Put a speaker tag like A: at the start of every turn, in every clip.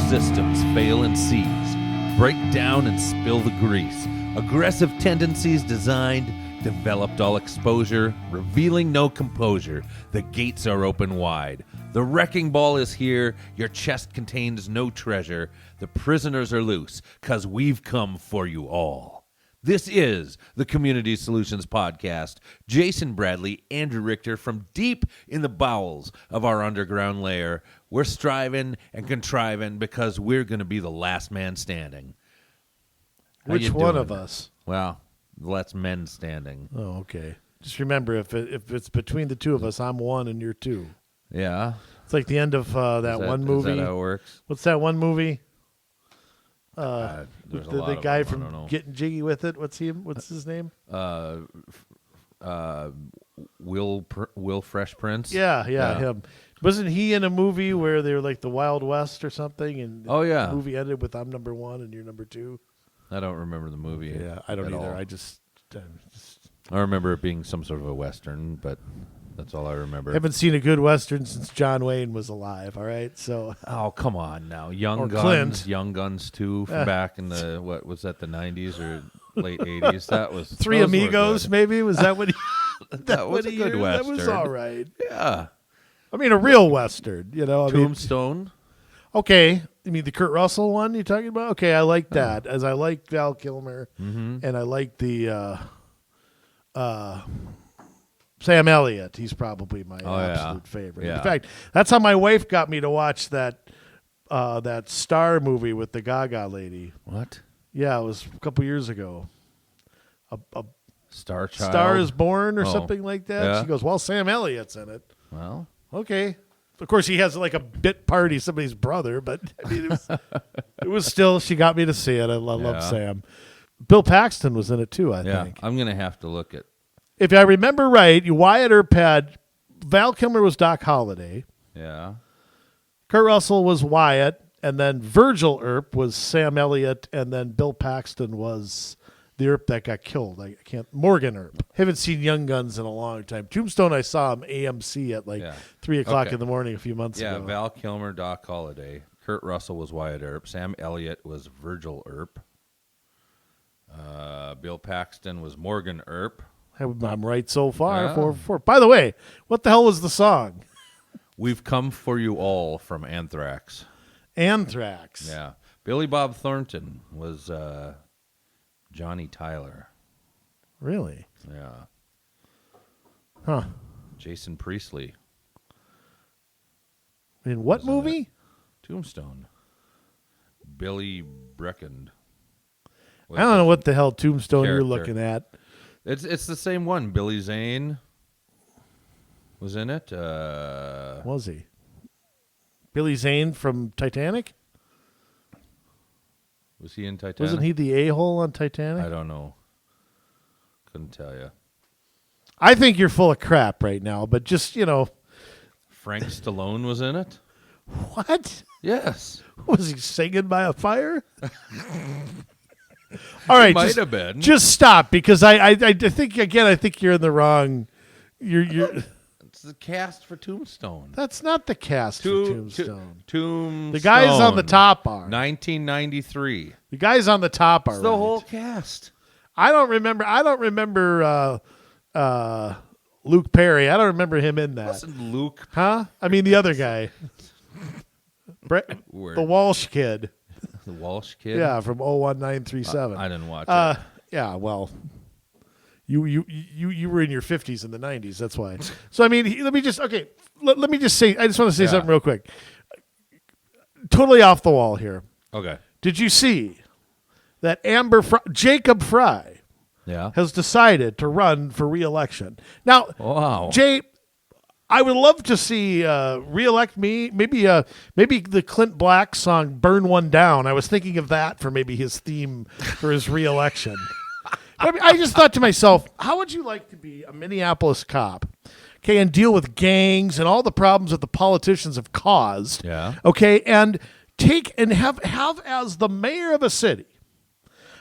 A: systems fail and seize, break down and spill the grease. Aggressive tendencies designed, developed all exposure, revealing no composure. The gates are open wide. The wrecking ball is here. Your chest contains no treasure. The prisoners are loose, 'cause we've come for you all. This is the Community Solutions Podcast. Jason Bradley, Andrew Richter, from deep in the bowels of our underground lair. We're striving and contriving because we're going to be the last man standing.
B: Which one of us?
A: Well, last men standing.
B: Oh, okay. Just remember, if it's between the two of us, I'm one and you're two.
A: Yeah.
B: It's like the end of that one movie.
A: Is that how it works?
B: What's that one movie?
A: There's
B: The guy from Getting Jiggy with It. What's his name?
A: Will Fresh Prince.
B: Yeah, him. Wasn't he in a movie where they were like the Wild West or something? And the movie ended with I'm number one and you're number two.
A: I don't remember the movie.
B: Yeah, I don't either.
A: All.
B: I
A: I remember it being some sort of a Western, but that's all I remember.
B: haven't seen a good Western since John Wayne was alive, all right? So
A: oh, come on now.
B: Or
A: Young Guns 2 from back in the, what was that, the 90s or late 80s? That was
B: Three Amigos, maybe? Was that what he...
A: that was a good Western.
B: That was all right.
A: Yeah.
B: I mean, a real Western,
A: Tombstone.
B: Okay. You mean the Kurt Russell one you're talking about? Okay, I like that. As I like Val Kilmer, and I like the Sam Elliott. He's probably my absolute favorite.
A: Yeah.
B: In fact, that's how my wife got me to watch that Star movie with the Gaga lady.
A: What?
B: Yeah, it was a couple years ago. A
A: Star Child?
B: Star is Born or something like that.
A: Yeah.
B: She goes, well, Sam Elliott's in it.
A: Well.
B: Okay. Of course, he has like a bit party, somebody's brother, but I mean, it was still, she got me to see it. I love Sam. Bill Paxton was in it too, I think.
A: I'm going to have to look at.
B: If I remember right, Wyatt Earp had, Val Kilmer was Doc Holliday.
A: Yeah.
B: Kurt Russell was Wyatt, and then Virgil Earp was Sam Elliott, and then Bill Paxton was the Earp that got killed. Morgan Earp. Haven't seen Young Guns in a long time. Tombstone, I saw him AMC at 3 o'clock in the morning a few months ago.
A: Yeah, Val Kilmer, Doc Holliday. Kurt Russell was Wyatt Earp. Sam Elliott was Virgil Earp. Bill Paxton was Morgan Earp.
B: I'm right so far.
A: Yeah.
B: 4. By the way, what the hell was the song?
A: We've Come for You All from Anthrax.
B: Anthrax.
A: Yeah. Billy Bob Thornton was Johnny Tyler.
B: Really?
A: Yeah.
B: Huh.
A: Jason Priestley.
B: In what movie?
A: Tombstone. Billy Breckend.
B: I don't know what the hell Tombstone
A: character.
B: you're looking at.
A: It's the same one. Billy Zane was in it.
B: Was he? Billy Zane from Titanic?
A: Was he in Titanic?
B: Wasn't he the a-hole on Titanic?
A: I don't know. Couldn't tell you.
B: I think you're full of crap right now, but just,
A: Frank Stallone was in it?
B: What?
A: Yes.
B: Was he singing by a fire? All right,
A: might have been.
B: Just stop, because I think again. I think you're in the wrong. You're.
A: It's the cast for Tombstone.
B: That's not the cast for Tombstone.
A: Tombstone.
B: The guys on the top are
A: 1993.
B: The guys on the top are
A: it's the whole cast.
B: I don't remember Luke Perry. I don't remember him in that.
A: Wasn't Luke?
B: Huh? I mean the other guy. The Walsh kid.
A: The Walsh kid?
B: Yeah, from 01937.
A: I didn't watch it.
B: Yeah, well, you were in your 50s in the 90s. That's why. So, I mean, let me just say, I just want to say something real quick. Totally off the wall here.
A: Okay.
B: Did you see that Jacob Fry has decided to run for re-election? Now,
A: wow.
B: Jay, I would love to see re-elect me. Maybe the Clint Black song "Burn One Down." I was thinking of that for maybe his theme for his re-election. I just thought to myself, how would you like to be a Minneapolis cop, okay, and deal with gangs and all the problems that the politicians have caused, okay, and have as the mayor of a city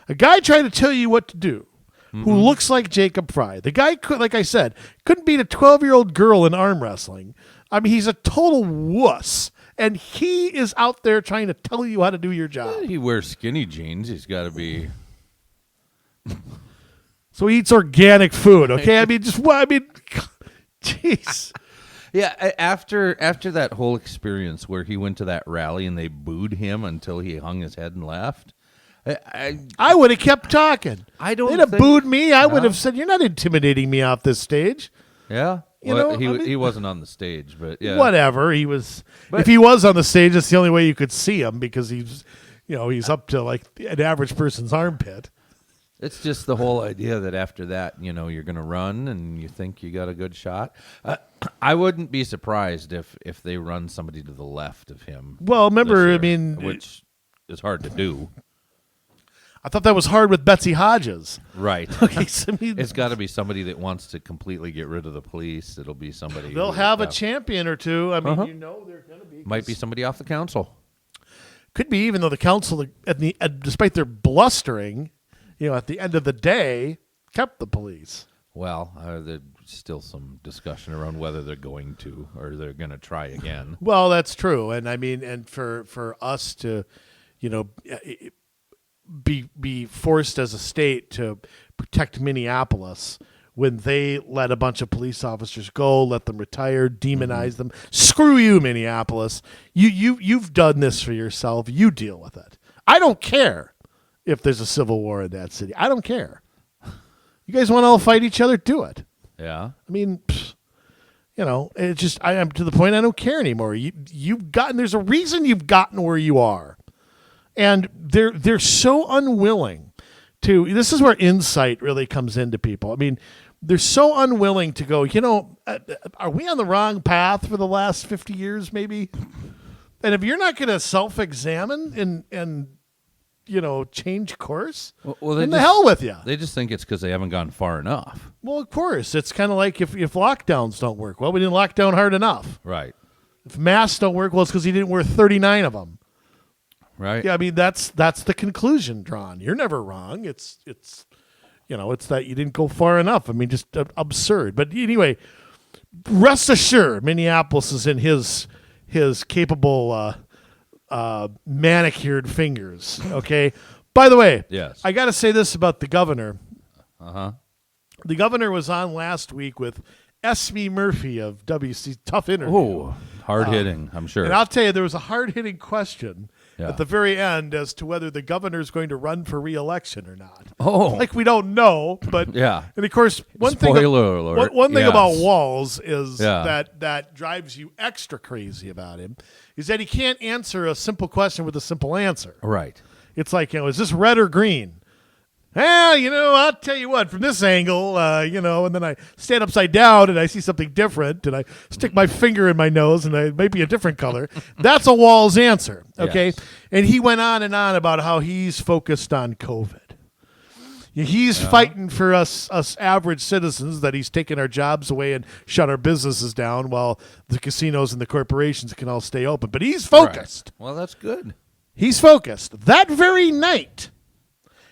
B: a guy trying to tell you what to do, who looks like Jacob Fry. The guy, like I said, couldn't beat a 12-year-old girl in arm wrestling. I mean, he's a total wuss And he is out there trying to tell you how to do your job.
A: He wears skinny jeans. He's got to be.
B: So he eats organic food, okay? I mean, jeez.
A: Yeah, after that whole experience where he went to that rally and they booed him until he hung his head and left,
B: I would have kept talking.
A: I don't
B: They'd have
A: think-
B: booed me. I would have said, "You're not intimidating me off this stage."
A: yeah.
B: You
A: Well,
B: know,
A: he wasn't on the stage, but yeah.
B: Whatever. He was.
A: But-
B: if he was on the stage, that's the only way you could see him because he's up to like an average person's armpit.
A: It's just the whole idea that after that, you're going to run and you think you got a good shot. I wouldn't be surprised if they run somebody to the left of him.
B: Well, remember,
A: this year,
B: I mean,
A: which is hard to do.
B: I thought that was hard with Betsy Hodges.
A: Right.
B: Okay, so I mean,
A: It's got to be somebody that wants to completely get rid of the police. It'll be somebody.
B: they'll have a champion or two. I mean, they're going to be.
A: Might be somebody off the council.
B: Could be, even though the council, despite their blustering, at the end of the day, kept the police.
A: Well, there's still some discussion around whether they're going to or they're going to try again.
B: Well, that's true, and I mean, and for us to, be forced as a state to protect Minneapolis when they let a bunch of police officers go, let them retire, demonize them. Screw you, Minneapolis. You've done this for yourself. You deal with it. I don't care if there's a civil war in that city. I don't care. You guys want to all fight each other? Do it.
A: Yeah.
B: I mean, it's just I am to the point I don't care anymore. There's a reason you've gotten where you are. And they're so unwilling to. This is where insight really comes into people. I mean, they're so unwilling to go. Are we on the wrong path for the last 50 years, maybe? And if you're not going to self-examine and change course, then the hell with you.
A: They just think it's because they haven't gone far enough.
B: Well, of course, it's kind of like if lockdowns don't work. Well, we didn't lock down hard enough.
A: Right.
B: If masks don't work, well, it's because he didn't wear 39 of them.
A: Right.
B: Yeah, I mean that's the conclusion drawn. You're never wrong. It's that you didn't go far enough. I mean, just absurd. But anyway, rest assured, Minneapolis is in his capable manicured fingers. Okay. By the way,
A: Yes.
B: I got to say this about the governor.
A: Uh-huh.
B: The governor was on last week with Esme Murphy of WC. Tough interview.
A: Oh, hard hitting, I'm sure.
B: And I'll tell you, there was a hard-hitting question
A: Yeah.
B: at the very end as to whether the governor is going to run for re-election or not.
A: Oh.
B: Like, we don't know, but
A: Yeah.
B: And of course, one
A: Spoiler alert.
B: thing
A: Yes.
B: about Walz is
A: Yeah.
B: that drives you extra crazy about him is that he can't answer a simple question with a simple answer.
A: Right.
B: It's like, is this red or green? Well, I'll tell you what, from this angle, and then I stand upside down and I see something different and I stick my finger in my nose and it might be a different color. That's a Walz answer, okay?
A: Yes.
B: And he went on and on about how he's focused on COVID. He's fighting for us average citizens, that he's taken our jobs away and shut our businesses down while the casinos and the corporations can all stay open. But he's focused.
A: Right. Well, that's good.
B: He's focused. That very night,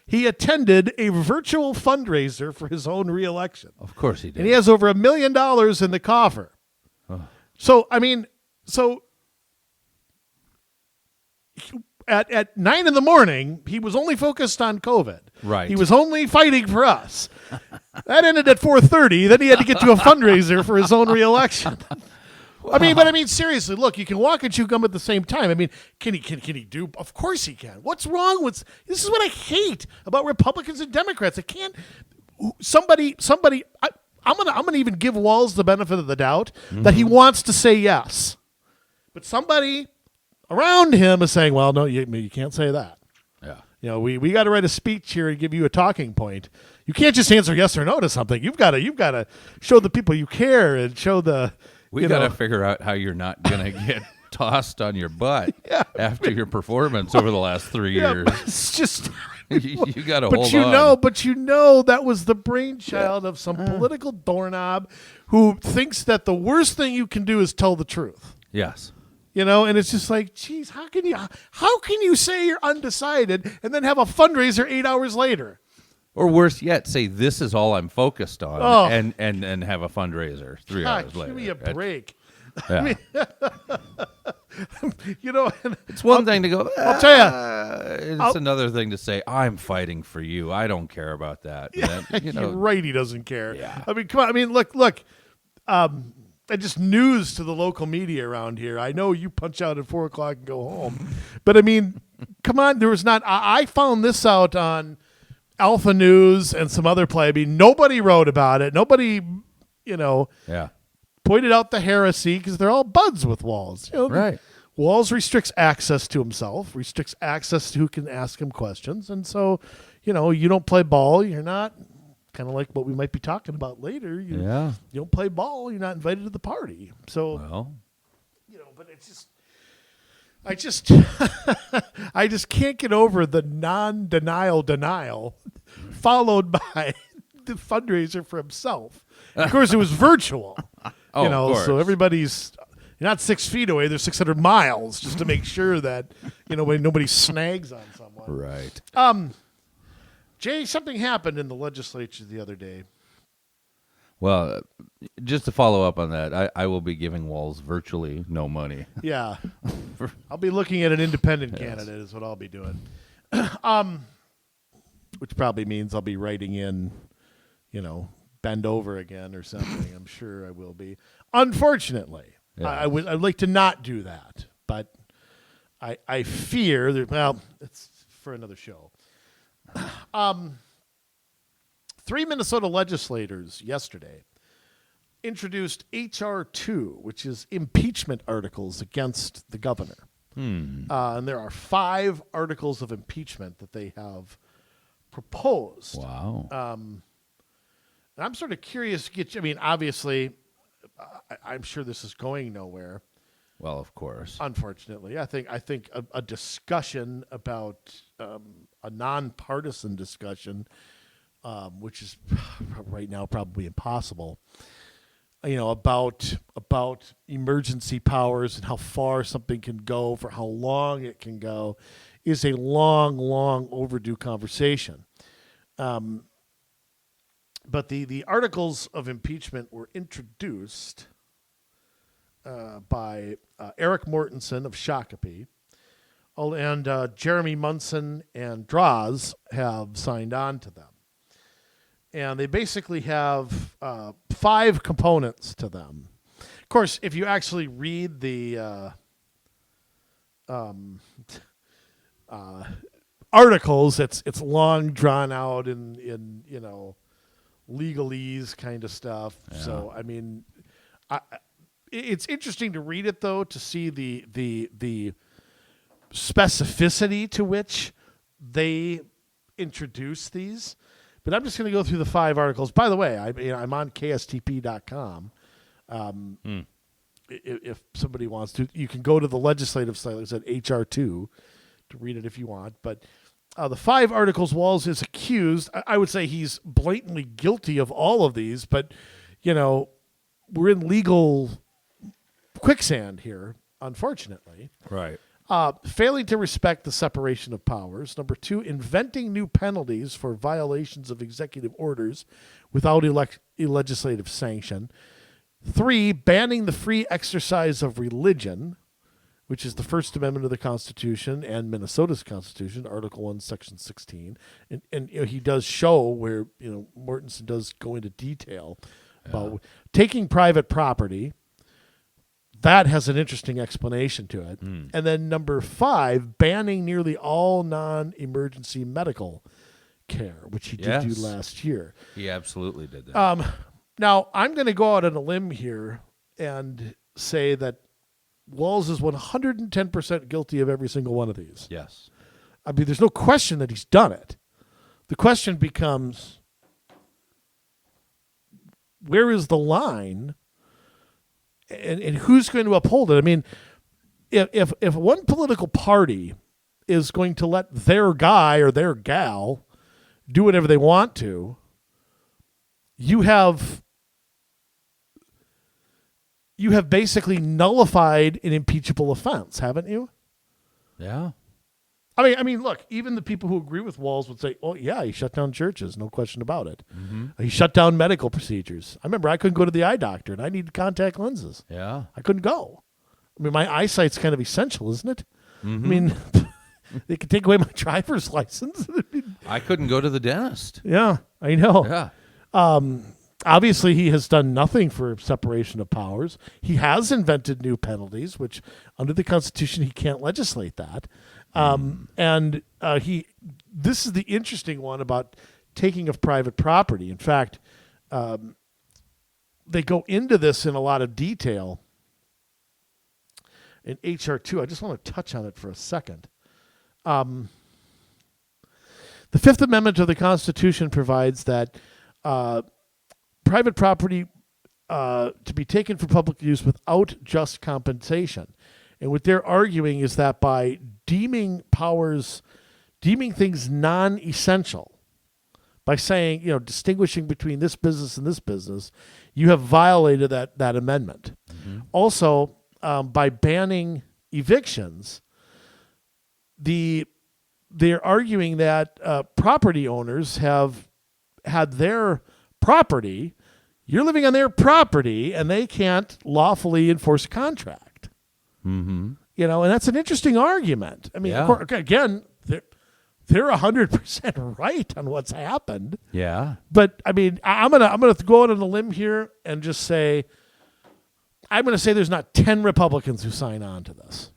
B: he attended a virtual fundraiser for his own reelection.
A: Of course he did.
B: And he has over $1 million in the coffer. So, I mean, at 9 a.m, he was only focused on COVID.
A: Right.
B: He was only fighting for us. That ended at 4:30. Then he had to get to a fundraiser for his own reelection. Wow. I mean, seriously, look, you can walk and chew gum at the same time. I mean, can he do? Of course he can. What's wrong with this? Is what I hate about Republicans and Democrats. I can't. Somebody. I'm gonna even give Walz the benefit of the doubt that he wants to say yes, but somebody around him is saying, "Well, no, you can't say that."
A: Yeah.
B: We got to write a speech here and give you a talking point. You can't just answer yes or no to something. You've got to show the people you care and show the.
A: We got to figure out how you're not going to get tossed on your butt after your performance over the last 3 years.
B: It's just
A: you got to hold on.
B: But that was the brainchild of some political doorknob who thinks that the worst thing you can do is tell the truth.
A: Yes.
B: And it's just like, geez, how can you say you're undecided and then have a fundraiser 8 hours later?
A: Or worse yet, say this is all I'm focused on, and have a fundraiser 3 hours later.
B: Give me a break.
A: Yeah.
B: You know,
A: It's one thing to go.
B: I'll tell
A: It's another thing to say, I'm fighting for you. I don't care about that.
B: yeah,
A: Then, you know,
B: you're right. He doesn't care.
A: Yeah.
B: I mean, come on. I mean, look. And just news to the local media around here. I know you punch out at 4:00 and go home, but I mean, come on. There was not. I found this out on Alpha News and some other play. I mean, nobody wrote about it. Nobody,
A: yeah.
B: pointed out the heresy because they're all buds with Walls.
A: Right.
B: Walls restricts access to himself, restricts access to who can ask him questions, and so, you don't play ball. You're not. Kind of like what we might be talking about later. You don't play ball, you're not invited to the party. So, but it's just, I just can't get over the denial followed by the fundraiser for himself. Of course, it was virtual.
A: Of course.
B: So everybody's you're not 6 feet away. They're 600 miles just to make sure that nobody snags on someone.
A: Right.
B: Jay, something happened in the legislature the other day.
A: Well, just to follow up on that, I will be giving Walls virtually no money.
B: Yeah. I'll be looking at an independent candidate is what I'll be doing. Which probably means I'll be writing in, bend over again or something. I'm sure I will be. Unfortunately, I'd like to not do that. But I fear that, it's for another show. 3 Minnesota legislators yesterday introduced H.R. 2, which is impeachment articles against the governor. And there are 5 articles of impeachment that they have proposed.
A: Wow.
B: And I'm sort of curious to get you. I mean, obviously, I'm sure this is going nowhere.
A: Well, of course.
B: Unfortunately, I think a discussion about a nonpartisan discussion, which is right now probably impossible. About emergency powers and how far something can go, for how long it can go, is a long, long overdue conversation. But the articles of impeachment were introduced by Eric Mortensen of Shakopee, and Jeremy Munson and Draws have signed on to them. And they basically have 5 components to them. Of course, if you actually read the articles, it's long drawn out in legalese kind of stuff. Yeah. So I mean, it's interesting to read it though, to see the specificity to which they introduce these. But I'm just going to go through the 5 articles. By the way, I'm on kstp.com. If somebody wants to, you can go to the legislative site, like I said, HR2, to read it if you want. But the 5 articles, Walls is accused. I would say he's blatantly guilty of all of these, but, we're in legal quicksand here, unfortunately.
A: Right.
B: Failing to respect the separation of powers. Number 2, inventing new penalties for violations of executive orders without legislative sanction. 3, banning the free exercise of religion, which is the First Amendment of the Constitution and Minnesota's Constitution, Article 1, Section 16. And he does show where, Mortensen does go into detail about taking private property. That has an interesting explanation to it. And then number 5, banning nearly all non-emergency medical care, which he did do last year.
A: He absolutely did that.
B: Now, I'm going to go out on a limb here and say that Walls is 110% guilty of every single one of these.
A: Yes.
B: I mean, there's no question that he's done it. The question becomes, where is the line? And who's going to uphold it? I mean, if one political party is going to let their guy or their gal do whatever they want to, you have basically nullified an impeachable offense, haven't you?
A: Yeah.
B: I mean, look, even the people who agree with Walls would say, oh, yeah, he shut down churches, no question about it. He shut down medical procedures. I remember I couldn't go to the eye doctor, and I needed contact lenses.
A: Yeah.
B: I couldn't go. I mean, my eyesight's kind of essential, isn't it? I mean, they could take away my driver's license.
A: I couldn't go to the dentist.
B: Yeah, I know.
A: Yeah.
B: Obviously, he has done nothing for separation of powers. He has invented new penalties, which under the Constitution, he can't legislate that. And this is the interesting one about taking of private property. In fact, they go into this in a lot of detail in H.R. 2. I just want to touch on it for a second. The Fifth Amendment of the Constitution provides that private property to be taken for public use without just compensation. And what they're arguing is that by deeming things non-essential, by saying, distinguishing between this business and this business, you have violated that amendment. Also, by banning evictions, they're arguing that property owners have had their property, you're living on their property, and they can't lawfully enforce a contract. And that's an interesting argument. I mean, again, they're 100% right on what's happened.
A: Yeah.
B: But I mean, I'm gonna go out on a limb here and just say, I'm gonna say there's not 10 Republicans who sign on to this.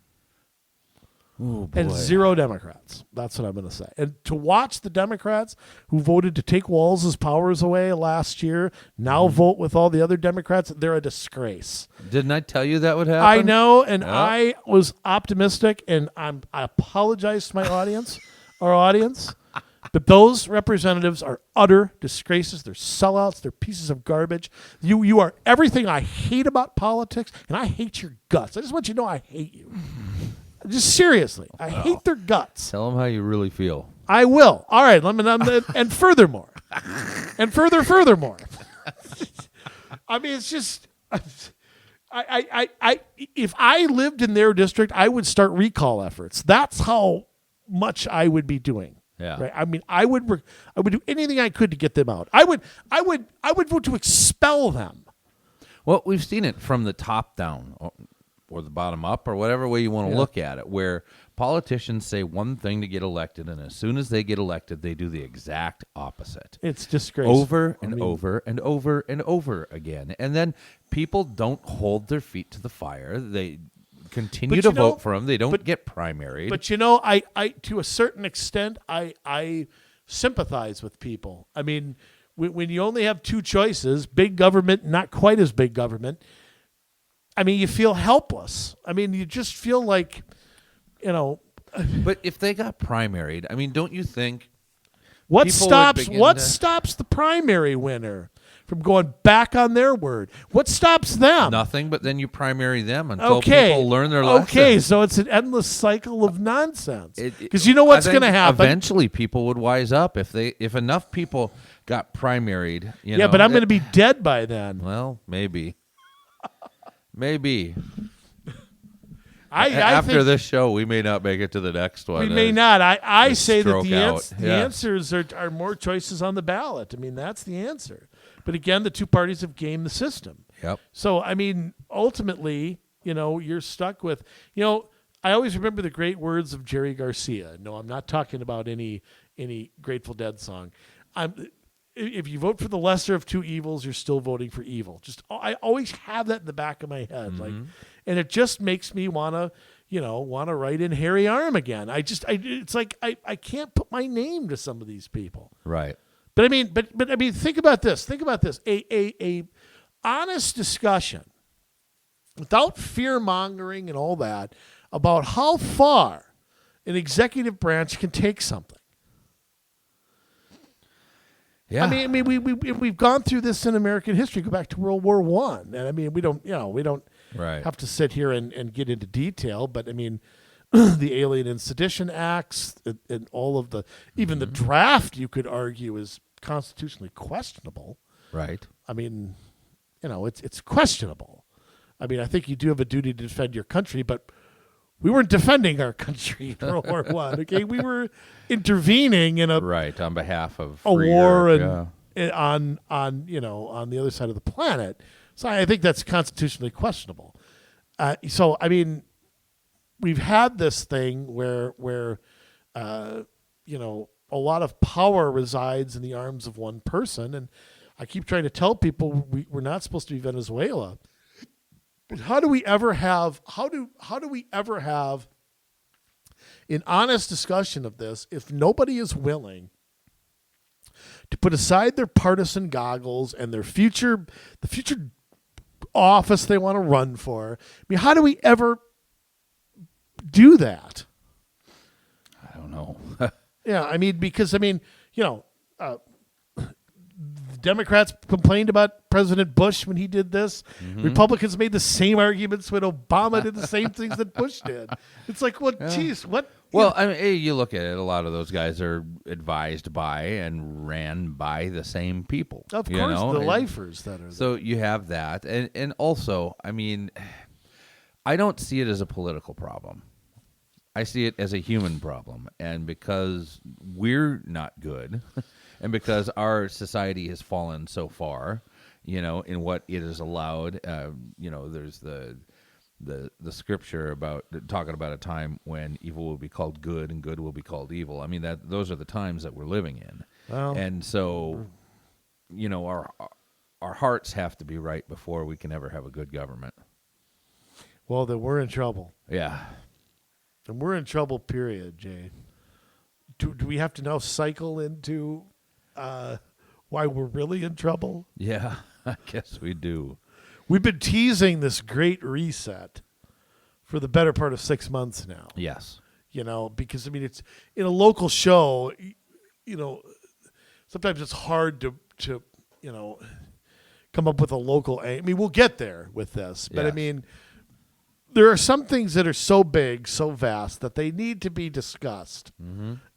A: Oh, boy.
B: And 0 Democrats. That's what I'm going to say. And to watch the Democrats who voted to take Walz's powers away last year now vote with all the other Democrats, they're a disgrace.
A: Didn't I tell you that would happen?
B: I know, and I was optimistic, and I apologize to my audience, but those representatives are utter disgraces. They're sellouts. They're pieces of garbage. You are everything I hate about politics, and I hate your guts. I just want you to know I hate you. Just seriously, I hate their guts.
A: Tell them how you really feel.
B: I will. All right. And furthermore, furthermore. I mean, it's just, if I lived in their district, I would start recall efforts. That's how much I would be doing.
A: Yeah.
B: Right. I mean, I would do anything I could to get them out. I would vote to expel them.
A: Well, we've seen it from the top down. Or the bottom up, or whatever way you want to look at it, where politicians say one thing to get elected, and as soon as they get elected, they do the exact opposite.
B: It's disgraceful.
A: Over and over and over and over again. And then people don't hold their feet to the fire. They continue to vote for them. They don't get primaried.
B: But I to a certain extent, I sympathize with people. I mean, when you only have 2 choices, big government, not quite as big government, I mean, you feel helpless. I mean, you just feel like,
A: But if they got primaried, I mean, don't you think
B: what stops the primary winner from going back on their word? What stops them?
A: Nothing, but then you primary them until people learn their lesson.
B: Okay, so it's an endless cycle of nonsense. Because you know what's going to happen?
A: Eventually, people would wise up if enough people got primaried.
B: But I'm going to be dead by then.
A: Well, maybe. Maybe.
B: I
A: After
B: think
A: this show, we may not make it to the next one.
B: We may not. I say that the
A: Yeah.
B: answers are more choices on the ballot. I mean, that's the answer. But again, the 2 parties have gamed the system.
A: Yep.
B: So, I mean, ultimately, you're stuck with, I always remember the great words of Jerry Garcia. No, I'm not talking about any Grateful Dead song. If you vote for the lesser of 2 evils, you're still voting for evil. I always have that in the back of my head, and it just makes me want to write in Harry Arm again. It's like I can't put my name to some of these people.
A: Right.
B: But I mean, think about this. A honest discussion without fear mongering and all that about how far an executive branch can take something.
A: Yeah.
B: I mean, we've gone through this in American history. Go back to World War I, and I mean, we don't have to sit here and get into detail. But I mean, the Alien and Sedition Acts and all of even the draft, you could argue, is constitutionally questionable.
A: Right.
B: I mean, it's questionable. I mean, I think you do have a duty to defend your country, but we weren't defending our country in World War I. Okay, we were intervening in
A: on behalf of
B: a war
A: Europe,
B: on the other side of the planet. So I think that's constitutionally questionable. So I mean, we've had this thing where a lot of power resides in the arms of one person, and I keep trying to tell people we're not supposed to be Venezuela. But how do we ever have an honest discussion of this if nobody is willing to put aside their partisan goggles and the future office they want to run for? I mean, how do we ever do that?
A: I don't know.
B: Yeah, I mean, because Democrats complained about President Bush when he did this. Mm-hmm. Republicans made the same arguments when Obama did the same things that Bush did. It's like, what? Yeah. Geez, what?
A: Well, I mean, you look at it. A lot of those guys are advised by and ran by the same people.
B: Of course, the lifers that are.
A: So you have that, and also, I mean, I don't see it as a political problem. I see it as a human problem, and because we're not good, and because our society has fallen so far, in what it is allowed, there's the scripture about talking about a time when evil will be called good and good will be called evil. I mean, those are the times that we're living in, and so, our hearts have to be right before we can ever have a good government.
B: Well, then we're in trouble.
A: Yeah.
B: And we're in trouble, period, Jay. Do we have to now cycle into why we're really in trouble?
A: Yeah, I guess we do.
B: We've been teasing this great reset for the better part of 6 months now.
A: Yes.
B: Because, I mean, it's in a local show, sometimes it's hard to come up with a local aim. I mean, we'll get there with this, but yes. I mean, there are some things that are so big, so vast that they need to be discussed,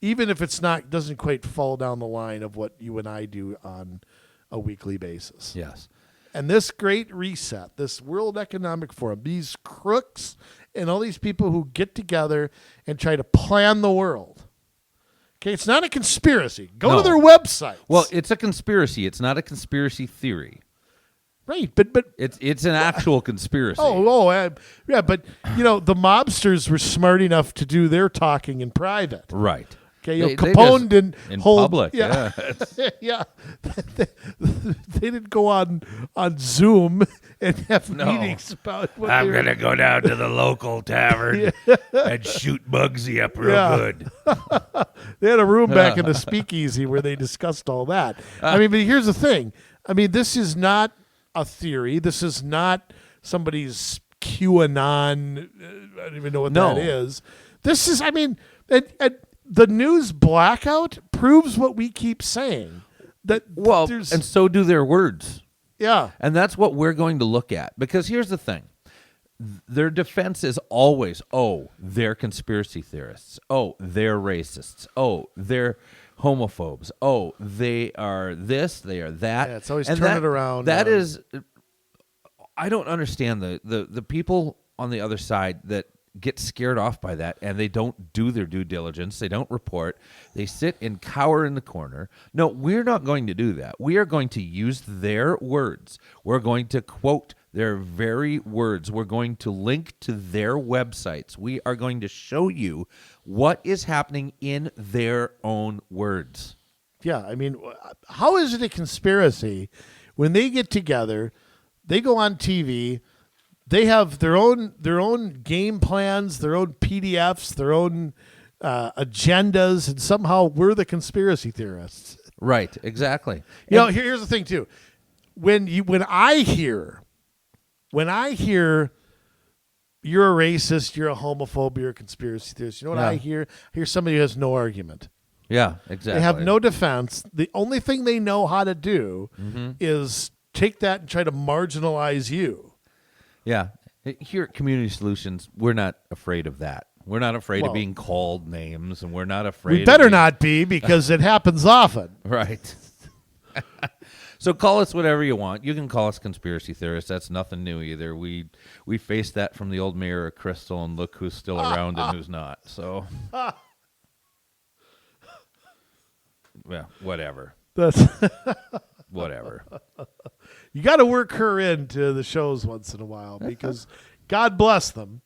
B: even if doesn't quite fall down the line of what you and I do on a weekly basis.
A: Yes.
B: And this great reset, this World Economic Forum, these crooks and all these people who get together and try to plan the world. Okay, it's not a conspiracy. Go to their websites.
A: Well, it's a conspiracy. It's not a conspiracy theory.
B: Right, but
A: it's an actual conspiracy.
B: Yeah, but the mobsters were smart enough to do their talking in private.
A: Right.
B: Okay, Capone didn't
A: in
B: hold
A: public. Yeah,
B: yeah. They didn't go on Zoom and have meetings about.
A: I'm gonna go down to the local tavern and shoot Bugsy up real good.
B: They had a room back in the speakeasy where they discussed all that. I mean, but here's the thing. I mean, this is not a theory. This is not somebody's QAnon. I don't even know what that is. This is, I mean, the news blackout proves what we keep saying. And so do their words. Yeah.
A: And that's what we're going to look at. Because here's the thing. Their defense is always, they're conspiracy theorists. They're racists. They're homophobes. They are this, they are that.
B: Yeah, it's always turn it around.
A: That is, I don't understand the people on the other side that get scared off by that, and they don't do their due diligence. They don't report. They sit and cower in the corner. No, we're not going to do that. We are going to use their words. We're going to quote their very words. We're going to link to their websites. We are going to show you what is happening in their own words.
B: Yeah, I mean, how is it a conspiracy when they get together, they go on TV, they have their own game plans, their own PDFs, their own agendas, and somehow we're the conspiracy theorists.
A: Right, exactly.
B: Here's the thing too. When I hear you're a racist, you're a homophobe, you're a conspiracy theorist, you know what I hear? I hear somebody who has no argument.
A: Yeah, exactly.
B: They have no defense. The only thing they know how to do is take that and try to marginalize you.
A: Yeah. Here at Community Solutions, we're not afraid of that. We're not afraid of being called names, and we're not afraid.
B: We better not be, because it happens often.
A: Right. So call us whatever you want. You can call us conspiracy theorists. That's nothing new either. We faced that from the old mayor of Crystal, and look who's still around and who's not. So, well, whatever.
B: That's
A: whatever.
B: You got to work her into the shows once in a while, because God bless them.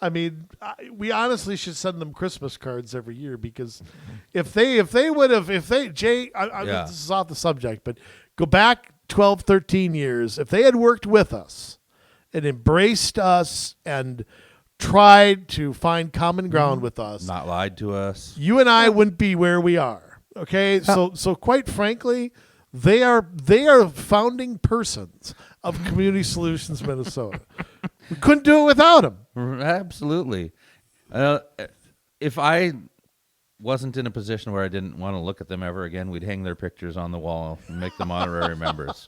B: I mean, we honestly should send them Christmas cards every year because Jay, this is off the subject, but go back 12, 13 years, if they had worked with us and embraced us and tried to find common ground with us,
A: Not lied to us.
B: you and I wouldn't be where we are. Okay, so quite frankly, they are founding persons of Community Solutions Minnesota. We couldn't do it without them.
A: Absolutely. If I wasn't in a position where I didn't want to look at them ever again, we'd hang their pictures on the wall and make them honorary members.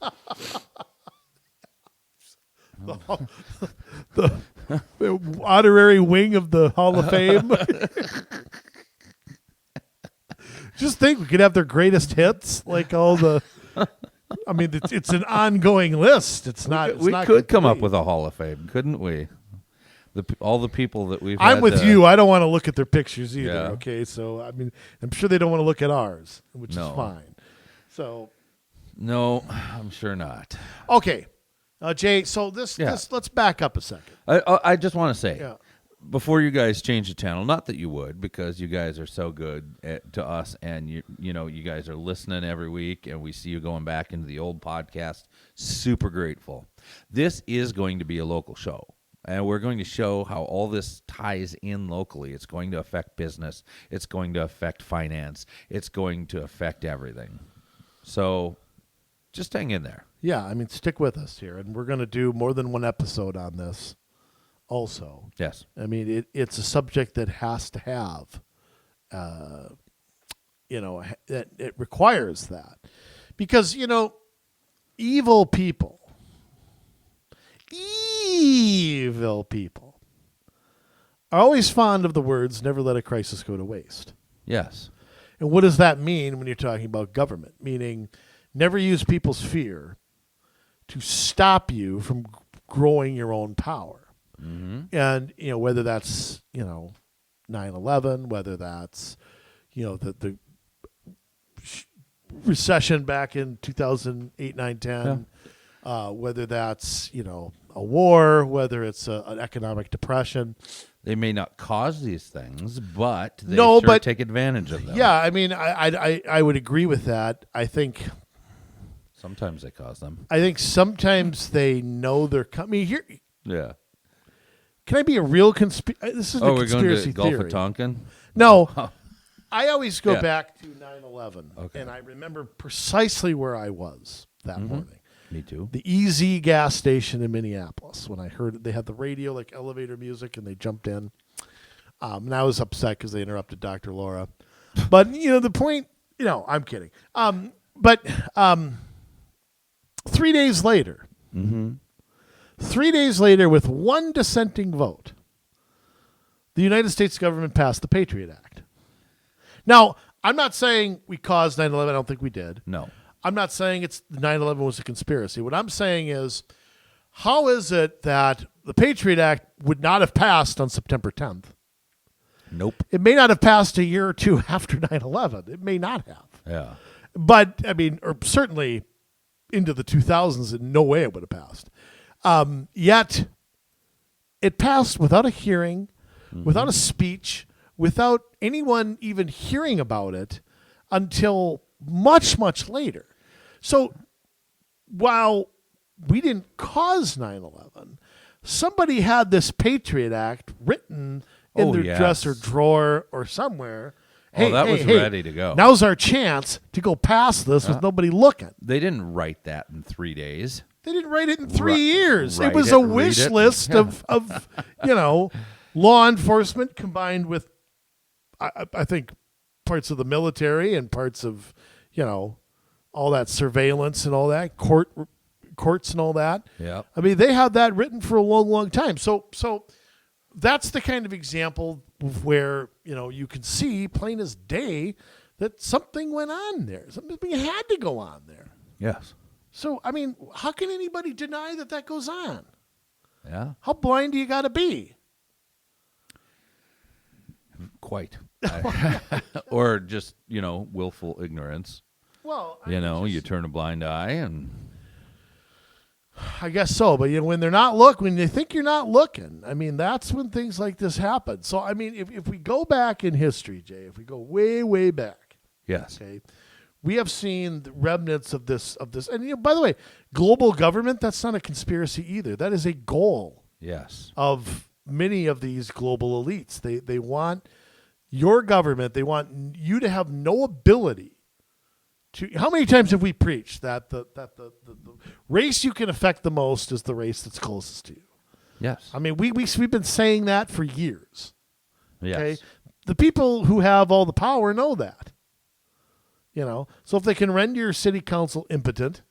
B: The honorary wing of the Hall of Fame. Just think, we could have their greatest hits, like all the. I mean, it's an ongoing list. It's not.
A: We could come up with a Hall of Fame, couldn't we? All the people that we've.
B: I'm
A: had,
B: with you. I don't want to look at their pictures either.
A: Yeah.
B: Okay, so I mean, I'm sure they don't want to look at ours, which
A: No.
B: is fine. So.
A: No, I'm sure not.
B: Okay, Jay. So this let's back up a second.
A: I just want to say.
B: Yeah.
A: Before you guys change the channel, not that you would, because you guys are so good to us, and you know you guys are listening every week, and we see you going back into the old podcast. Super grateful. This is going to be a local show, and we're going to show how all this ties in locally. It's going to affect business. It's going to affect finance. It's going to affect everything. So just hang in there.
B: Yeah, I mean, stick with us here, and we're going to do more than one episode on this. Also,
A: Yes.
B: I mean, it's a subject that has to have, that it requires that. Because, evil people are always fond of the words, never let a crisis go to waste.
A: Yes.
B: And what does that mean when you're talking about government? Meaning, never use people's fear to stop you from growing your own power.
A: Mm-hmm.
B: And, whether that's, 9/11, whether that's, the recession back in 2008, 9, 10, whether that's, a war, whether it's an economic depression.
A: They may not cause these things, but they take advantage of them.
B: Yeah, I mean, I would agree with that. I think
A: Sometimes they cause them.
B: I think sometimes they know they're coming. Here,
A: Yeah.
B: can I be a real conspiracy? This is a
A: We're going
B: conspiracy
A: to Gulf
B: theory.
A: of Tonkin?
B: No,
A: Oh.
B: I always go
A: Yeah.
B: back to 9/11,
A: Okay.
B: and I remember precisely where I was that morning.
A: Me too.
B: The EZ gas station in Minneapolis. When I heard it, they had the radio, like elevator music, and they jumped in. And I was upset because they interrupted Dr. Laura. But, the point, I'm kidding. But 3 days later,
A: Mm-hmm.
B: 3 days later, with one dissenting vote, the United States government passed the Patriot Act. Now, I'm not saying we caused 9/11. I don't think we did.
A: No.
B: I'm not saying 9/11 was a conspiracy. What I'm saying is, how is it that the Patriot Act would not have passed on September 10th?
A: Nope.
B: It may not have passed a year or two after 9/11. It may not have.
A: Yeah.
B: But, I mean, or certainly into the 2000s, in no way it would have passed. Yet, it passed without a hearing, without a speech, without anyone even hearing about it until much, much later. So, while we didn't cause 9/11, somebody had this Patriot Act written in their dresser drawer or somewhere. Hey,
A: that was
B: hey,
A: ready to go.
B: Now's our chance to go past this with nobody looking.
A: They didn't write that in 3 days.
B: They didn't write it in 3 years.
A: write
B: It was
A: it,
B: a
A: read
B: wish
A: it.
B: list of law enforcement combined with, I think, parts of the military and parts of, all that surveillance and all that, courts and all that.
A: Yeah.
B: I mean, they had that written for a long, long time. So that's the kind of example of where, you can see plain as day that something went on there. Something had to go on there.
A: Yes.
B: So, I mean, how can anybody deny that goes on?
A: Yeah.
B: How blind do you got to be?
A: Quite. Or just, willful ignorance.
B: Well,
A: You turn a blind eye and
B: I guess so, but when they're when they think you're not looking, I mean, that's when things like this happen. So, I mean, if we go back in history, Jay, if we go way, way back,
A: Yes.
B: okay, we have seen the remnants of this, and by the way, global government, that's not a conspiracy either. That is a goal
A: Yes.
B: of many of these global elites. They want your government, they want you to have no ability. How many times have we preached that the race you can affect the most is the race that's closest to you?
A: Yes.
B: I mean, we've been saying that for years.
A: Yes.
B: Okay, the people who have all the power know that. So if they can render your city council impotent,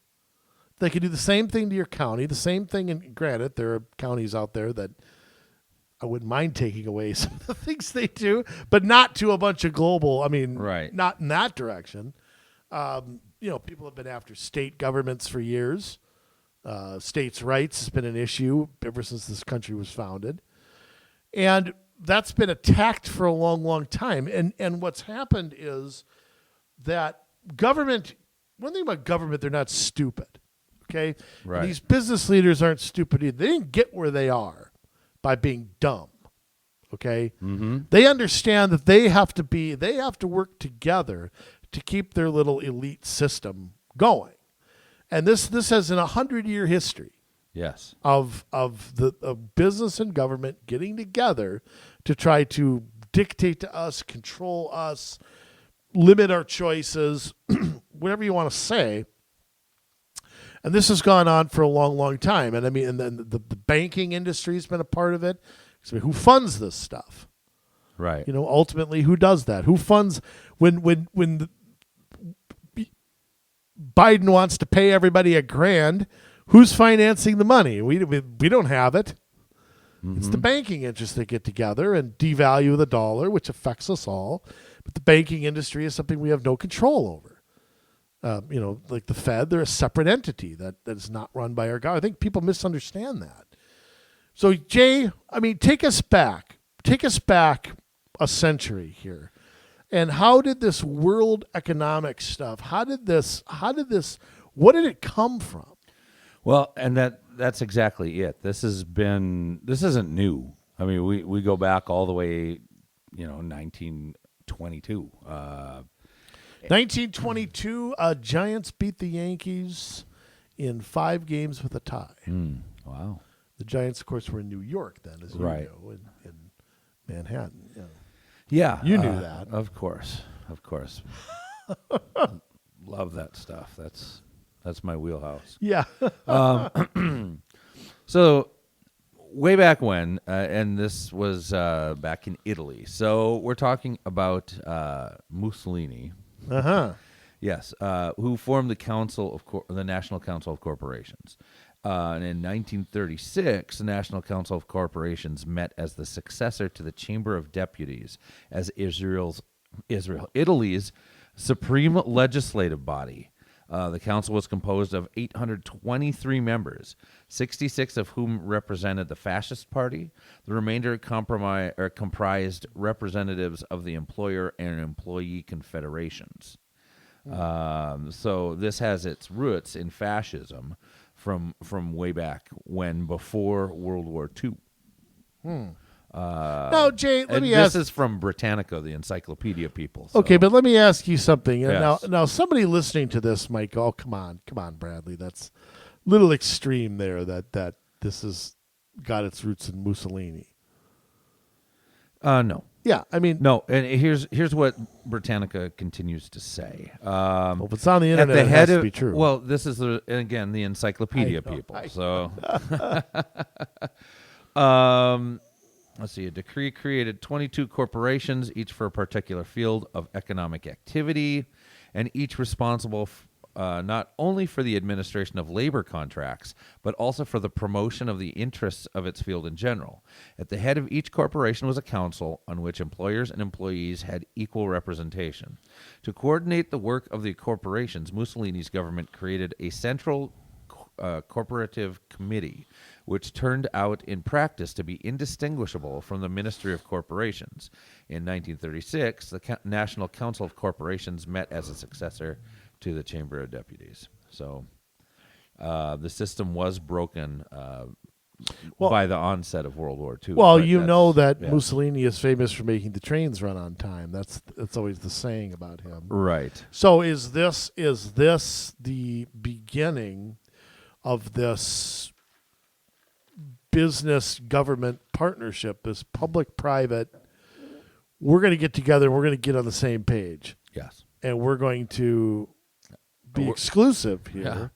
B: they can do the same thing to your county. The same thing. And granted, there are counties out there that I wouldn't mind taking away some of the things they do, but not to a bunch of global. I mean,
A: Right.
B: Not in that direction. People have been after state governments for years. States' rights has been an issue ever since this country was founded. And that's been attacked for a long, long time. And what's happened is that one thing about government, they're not stupid. Okay?
A: Right.
B: And these business leaders aren't stupid either. They didn't get where they are by being dumb. Okay?
A: Mm-hmm.
B: They understand that they have to work together to keep their little elite system going. And this has an 100-year history
A: Yes.
B: of business and government getting together to try to dictate to us, control us, limit our choices, whatever you want to say. And this has gone on for a long, long time. And I mean, and then the banking industry has been a part of it. So who funds this stuff?
A: Right.
B: Ultimately, who does that? Who funds when Biden wants to pay everybody $1,000? Who's financing the money? We don't have it. Mm-hmm. It's the banking interests that get together and devalue the dollar, which affects us all. But the banking industry is something we have no control over. Like the Fed, they're a separate entity that is not run by our government. I think people misunderstand that. So, Jay, I mean, take us back a century here. And how did this world economic stuff, what did it come from?
A: Well, and that's exactly it. This isn't new. I mean, we go back all the way, 1922.
B: 1922, Giants beat the Yankees in 5 games with a tie.
A: Wow.
B: The Giants, of course, were in New York then, as
A: right.
B: you know, in Manhattan.
A: Yeah.
B: You knew that.
A: Of course. Love that stuff. That's my wheelhouse.
B: Yeah.
A: So way back when, and this was back in Italy. So we're talking about Mussolini.
B: Uh-huh.
A: Yes, who formed the National Council of Corporations. And in 1936, the National Council of Corporations met as the successor to the Chamber of Deputies as Italy's supreme legislative body. The council was composed of 823 members, 66 of whom represented the Fascist Party. The remainder comprised representatives of the employer and employee confederations. So this has its roots in fascism from way back when, before World War II.
B: Now, Jay, let me ask.
A: This is from Britannica, the encyclopedia people. So.
B: Okay, but let me ask you something.
A: Yes.
B: Now, somebody listening to this might go, "Oh, come on, Bradley, that's a little extreme there. That this has got its roots in Mussolini."
A: No.
B: Yeah, I mean,
A: No, and here's what Britannica continues to say.
B: If it's on the internet, it has to be true.
A: Well, this is the encyclopedia people. So, let's see. A decree created 22 corporations, each for a particular field of economic activity, and each responsible not only for the administration of labor contracts, but also for the promotion of the interests of its field in general. At the head of each corporation was a council on which employers and employees had equal representation. To coordinate the work of the corporations, Mussolini's government created a central corporative committee, which turned out in practice to be indistinguishable from the Ministry of Corporations. In 1936, the National Council of Corporations met as a successor to the Chamber of Deputies. So The system was broken
B: Well-
A: by the onset of World War II.
B: Well,
A: but
B: you know that
A: yeah.
B: Mussolini is famous for making the trains run on time. That's always the saying about him.
A: Right.
B: So is this the beginning of this business government partnership, this public private? We're going to get together and we're going to get on the same page,
A: Yes.
B: and we're going to be
A: We're-
B: exclusive here.
A: Yeah.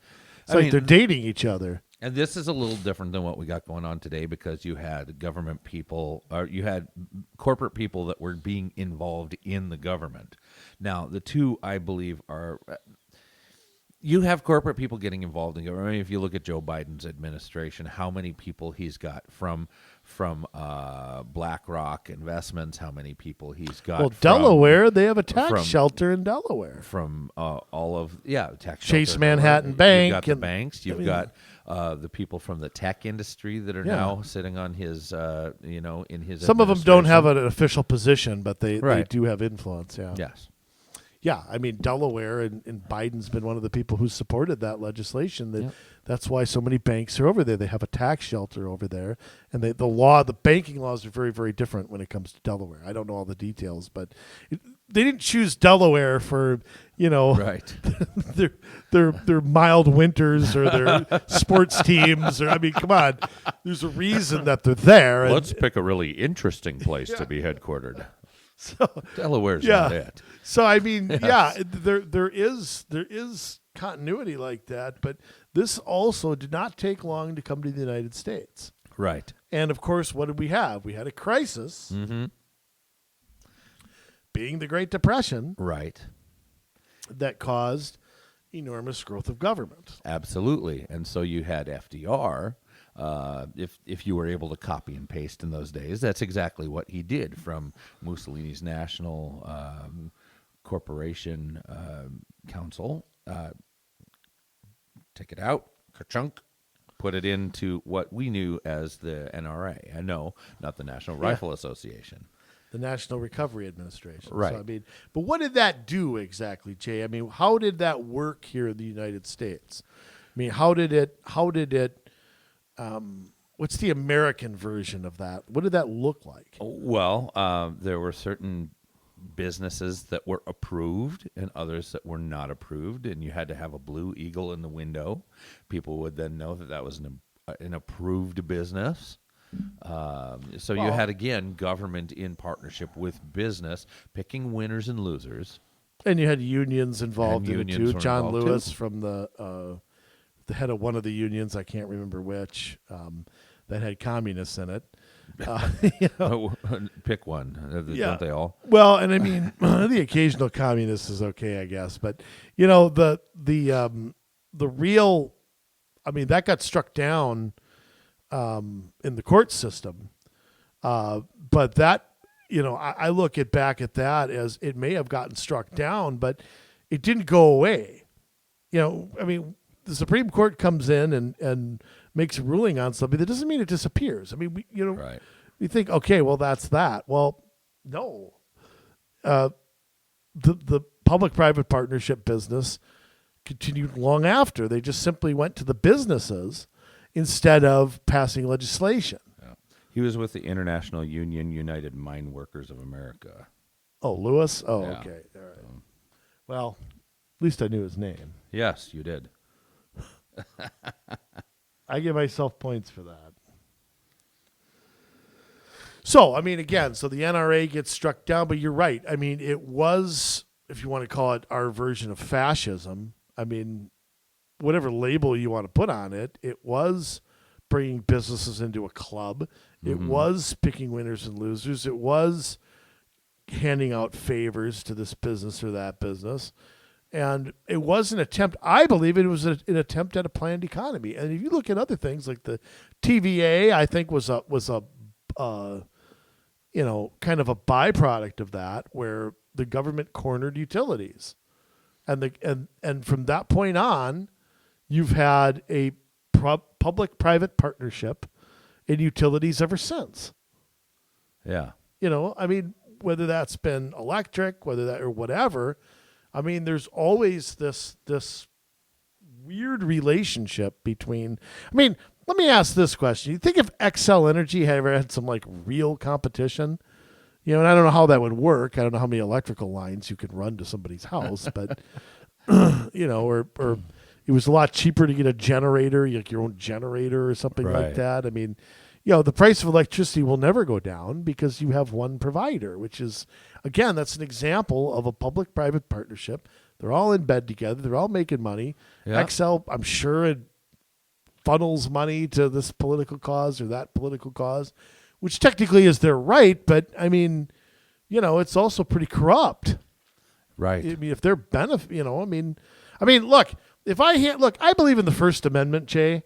B: It's
A: I
B: like
A: mean-
B: they're dating each other.
A: And this is a little different than what we got going on today because you had government people, or you had corporate people that were being involved in the government. Now, the two, I believe, are you have corporate people getting involved in government. I mean, if you look at Joe Biden's administration, how many people he's got from BlackRock Investments, how many people he's got.
B: Well,
A: from,
B: Delaware, they have a tax
A: from-
B: shelter in Delaware.
A: from all of tax
B: Chase
A: shelter.
B: Manhattan
A: You've
B: Bank
A: got the
B: and-
A: banks. You've
B: I mean-
A: got the people from the tech industry that are
B: Yeah.
A: now sitting on his in his.
B: Some of them don't have
A: administration.
B: an official position, but they
A: Right.
B: do have influence. Yeah.
A: Yes.
B: Yeah, I mean Delaware and Biden's been one of the people who supported that legislation.
A: Yep.
B: That's why so many banks are over there. They have a tax shelter over there, and the banking laws are very, very different when it comes to Delaware. I don't know all the details, but they didn't choose Delaware for
A: Right.
B: their mild winters or their sports teams. Or I mean, come on, there's a reason that they're there. and-
A: Let's pick a really interesting place to be headquartered.
B: so,
A: Delaware's
B: Yeah.
A: not it.
B: So I mean, yeah, there is continuity like that, but this also did not take long to come to the United States.
A: Right.
B: And of course, what did we have? We had a crisis,
A: Mm-hmm.
B: being the Great Depression,
A: Right.
B: that caused enormous growth of government.
A: Absolutely. And so you had FDR. If you were able to copy and paste in those days, that's exactly what he did from Mussolini's National Corporation Council. Take it out, ka-chunk, put it into what we knew as the NRA. I know, not the National Rifle Association.
B: The National Recovery Administration.
A: Right.
B: So, I mean, but what did that do exactly, Jay? I mean, how did that work here in the United States? I mean, how did it what's the American version of that? What did that look like?
A: Well, there were certain businesses that were approved and others that were not approved, and you had to have a blue eagle in the window. People would then know that that was an approved business. So you
B: Well-
A: had, again, government in partnership with business, picking winners and losers.
B: And you had unions involved
A: And
B: in it
A: unions
B: too.
A: were
B: John
A: involved,
B: Lewis
A: too.
B: from the head of one of the unions, I can't remember which, that had communists in it.
A: Pick one,
B: Yeah.
A: don't they all?
B: Well, and I mean, the occasional communist is okay, I guess, but the real, I mean, that got struck down in the court system, but that I look back at that as it may have gotten struck down, but it didn't go away. I mean, the Supreme Court comes in and makes a ruling on something. That doesn't mean it disappears. I mean,
A: Right.
B: you think, okay, well, that's that. Well, no. The public-private partnership business continued long after. They just simply went to the businesses instead of passing legislation.
A: Yeah. He was with the International Union United Mine Workers of America.
B: Oh, Lewis? Oh,
A: Yeah.
B: okay. All right. Well, at least I knew his name.
A: Yes, you did.
B: I give myself points for that. So, I mean, again, so the NRA gets struck down, but you're right. I mean, it was, if you want to call it our version of fascism, I mean, whatever label you want to put on it, it was bringing businesses into a club. It was picking winners and losers. It was handing out favors to this business or that business. And it was an attempt, I believe it was an attempt at a planned economy. And if you look at other things like the TVA, I think was a kind of a byproduct of that, where the government cornered utilities. And from that point on, you've had a public-private partnership in utilities ever since.
A: Yeah.
B: I mean, whether that's been electric, whether that or whatever, I mean, there's always this weird relationship between. I mean, let me ask this question: you think if XL Energy had ever had some like real competition? And I don't know how that would work. I don't know how many electrical lines you could run to somebody's house, but or it was a lot cheaper to get a generator, like your own generator or something like
A: Right.
B: that. I mean, the price of electricity will never go down because you have one provider, which is, again, that's an example of a public-private partnership. They're all in bed together. They're all making money.
A: Yeah.
B: XL, I'm sure it funnels money to this political cause or that political cause, which technically is their right, but I mean, it's also pretty corrupt.
A: Right.
B: I mean, if they're look, I believe in the First Amendment, Jay,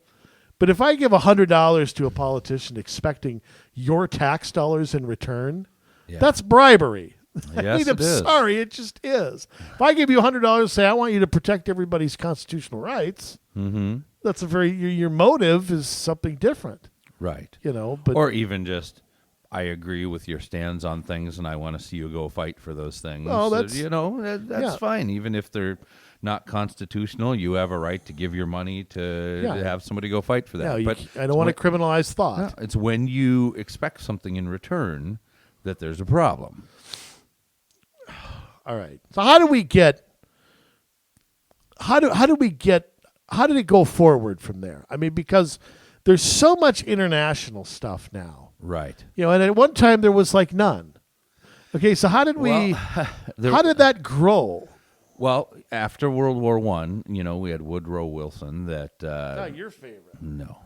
B: but if I give $100 to a politician expecting your tax dollars in return,
A: Yeah.
B: that's bribery.
A: Yes,
B: I'm
A: it is.
B: sorry, it just is. If I give you $100, say I want you to protect everybody's constitutional rights,
A: Mm-hmm.
B: that's your motive is something different.
A: Right.
B: But
A: Or even just, I agree with your stands on things, and I want to see you go fight for those things.
B: Oh, that's-
A: that's
B: yeah.
A: fine. Even if they're not constitutional, you have a right to give your money to have somebody go fight for that.
B: I don't want to criminalize thought.
A: it's when you expect something in return that there's a problem.
B: All right. So how did it go forward from there? I mean, because there's so much international stuff now.
A: Right.
B: And at one time there was like none. Okay, so how did how did that grow?
A: Well, after World War I, we had Woodrow Wilson that...
B: Not your favorite.
A: No.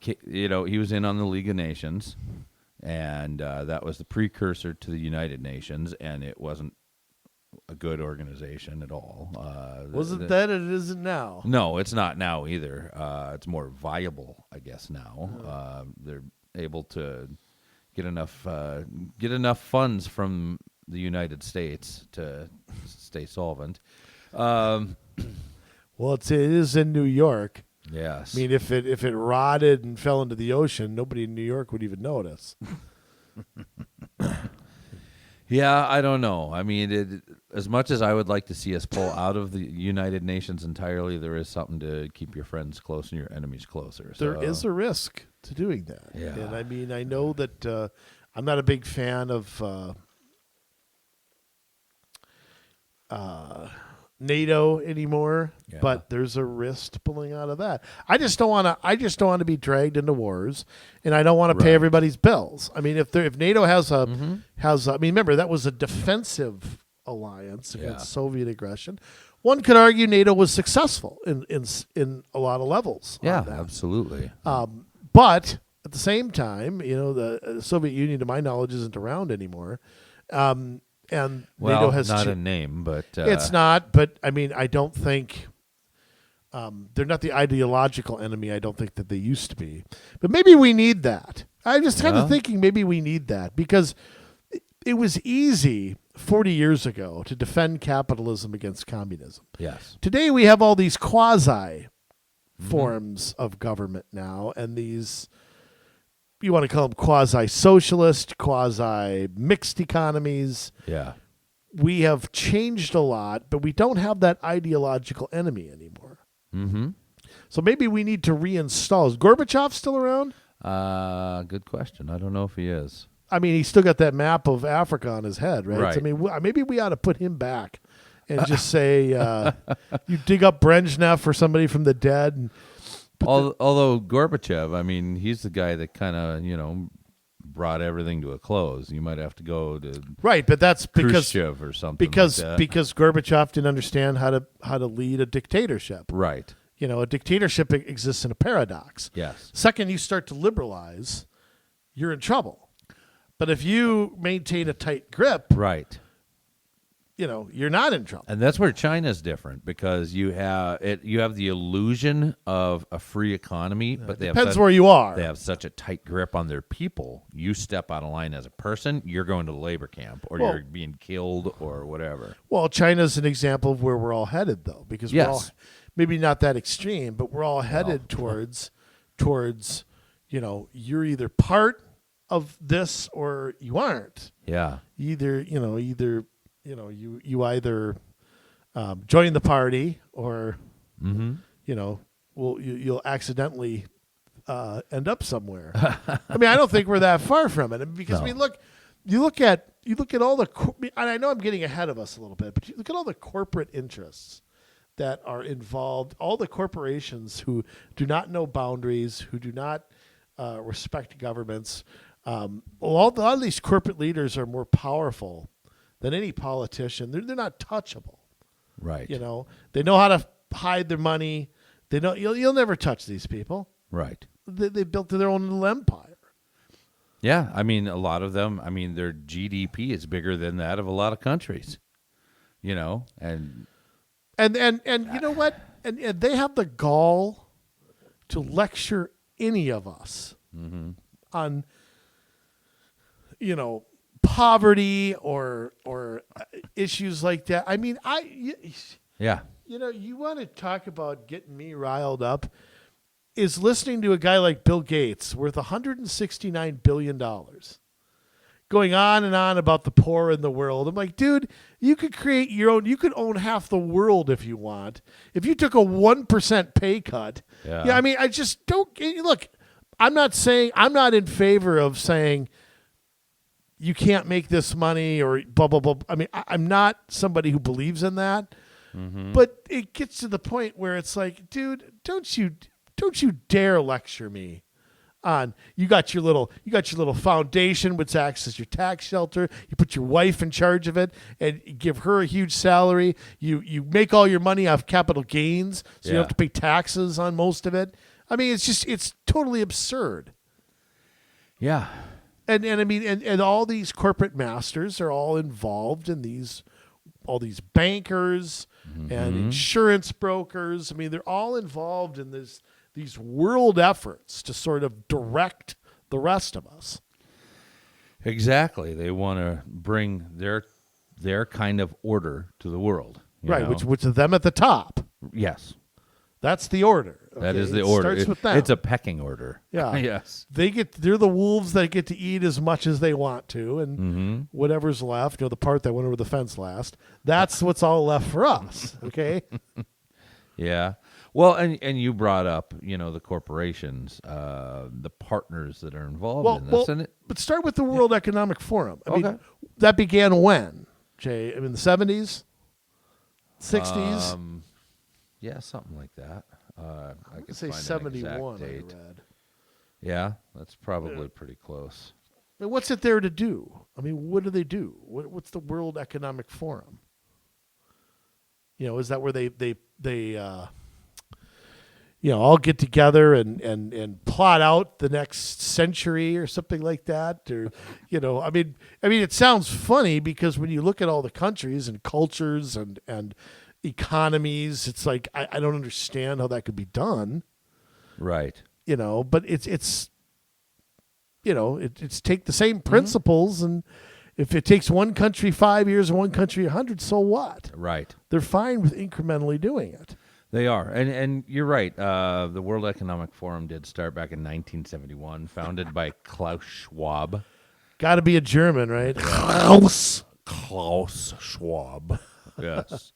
A: He was in on the League of Nations, and that was the precursor to the United Nations, and it wasn't a good organization at all.
B: Wasn't that it isn't now?
A: No, it's not now either. It's more viable, I guess, now. They're able to get enough funds from the United States to stay solvent.
B: Well, it is in New York.
A: Yes.
B: I mean, if it rotted and fell into the ocean, nobody in New York would even notice.
A: Yeah, I don't know. I mean, as much as I would like to see us pull out of the United Nations entirely, there is something to keep your friends close and your enemies closer. So.
B: There is a risk to doing that.
A: Yeah.
B: And I mean, I know that I'm not a big fan of NATO anymore,
A: Yeah.
B: but there's a risk to pulling out of that. I just don't want to be dragged into wars, and I don't want to pay
A: Right.
B: everybody's bills. I mean, if NATO has I
A: Mm-hmm.
B: mean, remember that was a defensive alliance against
A: Yeah.
B: Soviet aggression. One could argue NATO was successful in a lot of levels. on
A: Yeah,
B: that.
A: absolutely.
B: But at the same time, the Soviet Union, to my knowledge, isn't around anymore. And
A: Well,
B: NATO has
A: not a name, but
B: it's not, but I mean, I don't think they're not the ideological enemy. I don't think that they used to be, but maybe we need that. I'm just kind of
A: Yeah.
B: thinking maybe we need that because it was easy 40 years ago to defend capitalism against communism.
A: yes.
B: Today we have all these quasi forms of government now, and these, you want to call them quasi-socialist, quasi-mixed economies.
A: Yeah.
B: We have changed a lot, but we don't have that ideological enemy anymore.
A: Mm-hmm.
B: So maybe we need to reinstall. Is Gorbachev still around?
A: Good question. I don't know if he is.
B: I mean, he's still got that map of Africa on his head, right?
A: Right.
B: So, I mean, maybe we ought to put him back and just say, you dig up Brezhnev or somebody from the dead. And
A: Although Gorbachev, I mean, he's the guy that kind of, brought everything to a close. You might have to go to
B: right, but that's because
A: Khrushchev or something
B: because
A: like that.
B: because Gorbachev didn't understand how to lead a dictatorship.
A: Right.
B: A dictatorship exists in a paradox.
A: Yes.
B: Second, you start to liberalize, you're in trouble. But if you maintain a tight grip,
A: Right.
B: You're not in trouble.
A: And that's where China's different because you have the illusion of a free economy, but they
B: Depends where you are.
A: They have such a tight grip on their people. You step out of line as a person, you're going to the labor camp or
B: Well-
A: you're being killed or whatever.
B: Well, China's an example of where we're all headed, though, because we're
A: Yes.
B: all maybe not that extreme, but we're all headed towards you're either part of this or you aren't.
A: Yeah.
B: You either join the party, or
A: Mm-hmm.
B: you'll accidentally end up somewhere. I mean, I don't think we're that far from it, because
A: No.
B: you look at all the, and I know I'm getting ahead of us a little bit, but you look at all the corporate interests that are involved, all the corporations who do not know boundaries, who do not respect governments. A lot of these corporate leaders are more powerful than any politician. They're not touchable.
A: Right.
B: They know how to hide their money. They know you'll never touch these people.
A: Right.
B: They built their own little empire.
A: Yeah, I mean, a lot of them. I mean, their GDP is bigger than that of a lot of countries. And
B: you know what? And they have the gall to lecture any of us on, poverty or issues like that. I mean,
A: yeah,
B: you want to talk about getting me riled up, is listening to a guy like Bill Gates, worth $169 billion, going on and on about the poor in the world. I'm like, dude, you could create your own. You could own half the world if you want. If you took a 1% pay cut.
A: Yeah.
B: I mean, I just don't look. I'm not in favor of saying you can't make this money or blah blah blah. I mean, I'm not somebody who believes in that.
A: Mm-hmm.
B: But it gets to the point where it's like, dude, don't you dare lecture me on you got your little foundation which acts as your tax shelter. You put your wife in charge of it and you give her a huge salary. You make all your money off capital gains, so you don't have to pay taxes on most of it. I mean, it's totally absurd.
A: Yeah.
B: And I mean, and all these corporate masters are all involved in all these bankers and insurance brokers. I mean, they're all involved in these world efforts to sort of direct the rest of us.
A: Exactly. They want to bring their kind of order to the world.
B: Right, which is them at the top.
A: Yes.
B: That's the order.
A: That is the
B: It
A: order.
B: starts with them.
A: It's a pecking order.
B: Yeah.
A: Yes.
B: They're the wolves that get to eat as much as they want to, and whatever's left, the part that went over the fence last, that's what's all left for us. Okay.
A: Yeah. Well, and you brought up, the corporations, the partners that are involved in this.
B: But start with the World Economic Forum. I
A: Okay.
B: mean, that began when, Jay? I mean, the 70s, 60s.
A: Yeah, something like that. I could
B: say
A: find an
B: 71.
A: exact
B: I
A: date.
B: read.
A: Yeah, that's probably pretty close.
B: I mean, what's it there to do? I mean, what do they do? What's the World Economic Forum? Is that where they all get together and plot out the next century or something like that? Or, I mean, it sounds funny because when you look at all the countries and cultures and economies, it's like, I don't understand how that could be done.
A: Right.
B: But it's take the same principles, and if it takes one country 5 years and one country 100, so what?
A: Right.
B: They're fine with incrementally doing it.
A: They are. And you're right. The World Economic Forum did start back in 1971, founded by Klaus Schwab.
B: Got to be a German, right?
A: Klaus Schwab. Yes.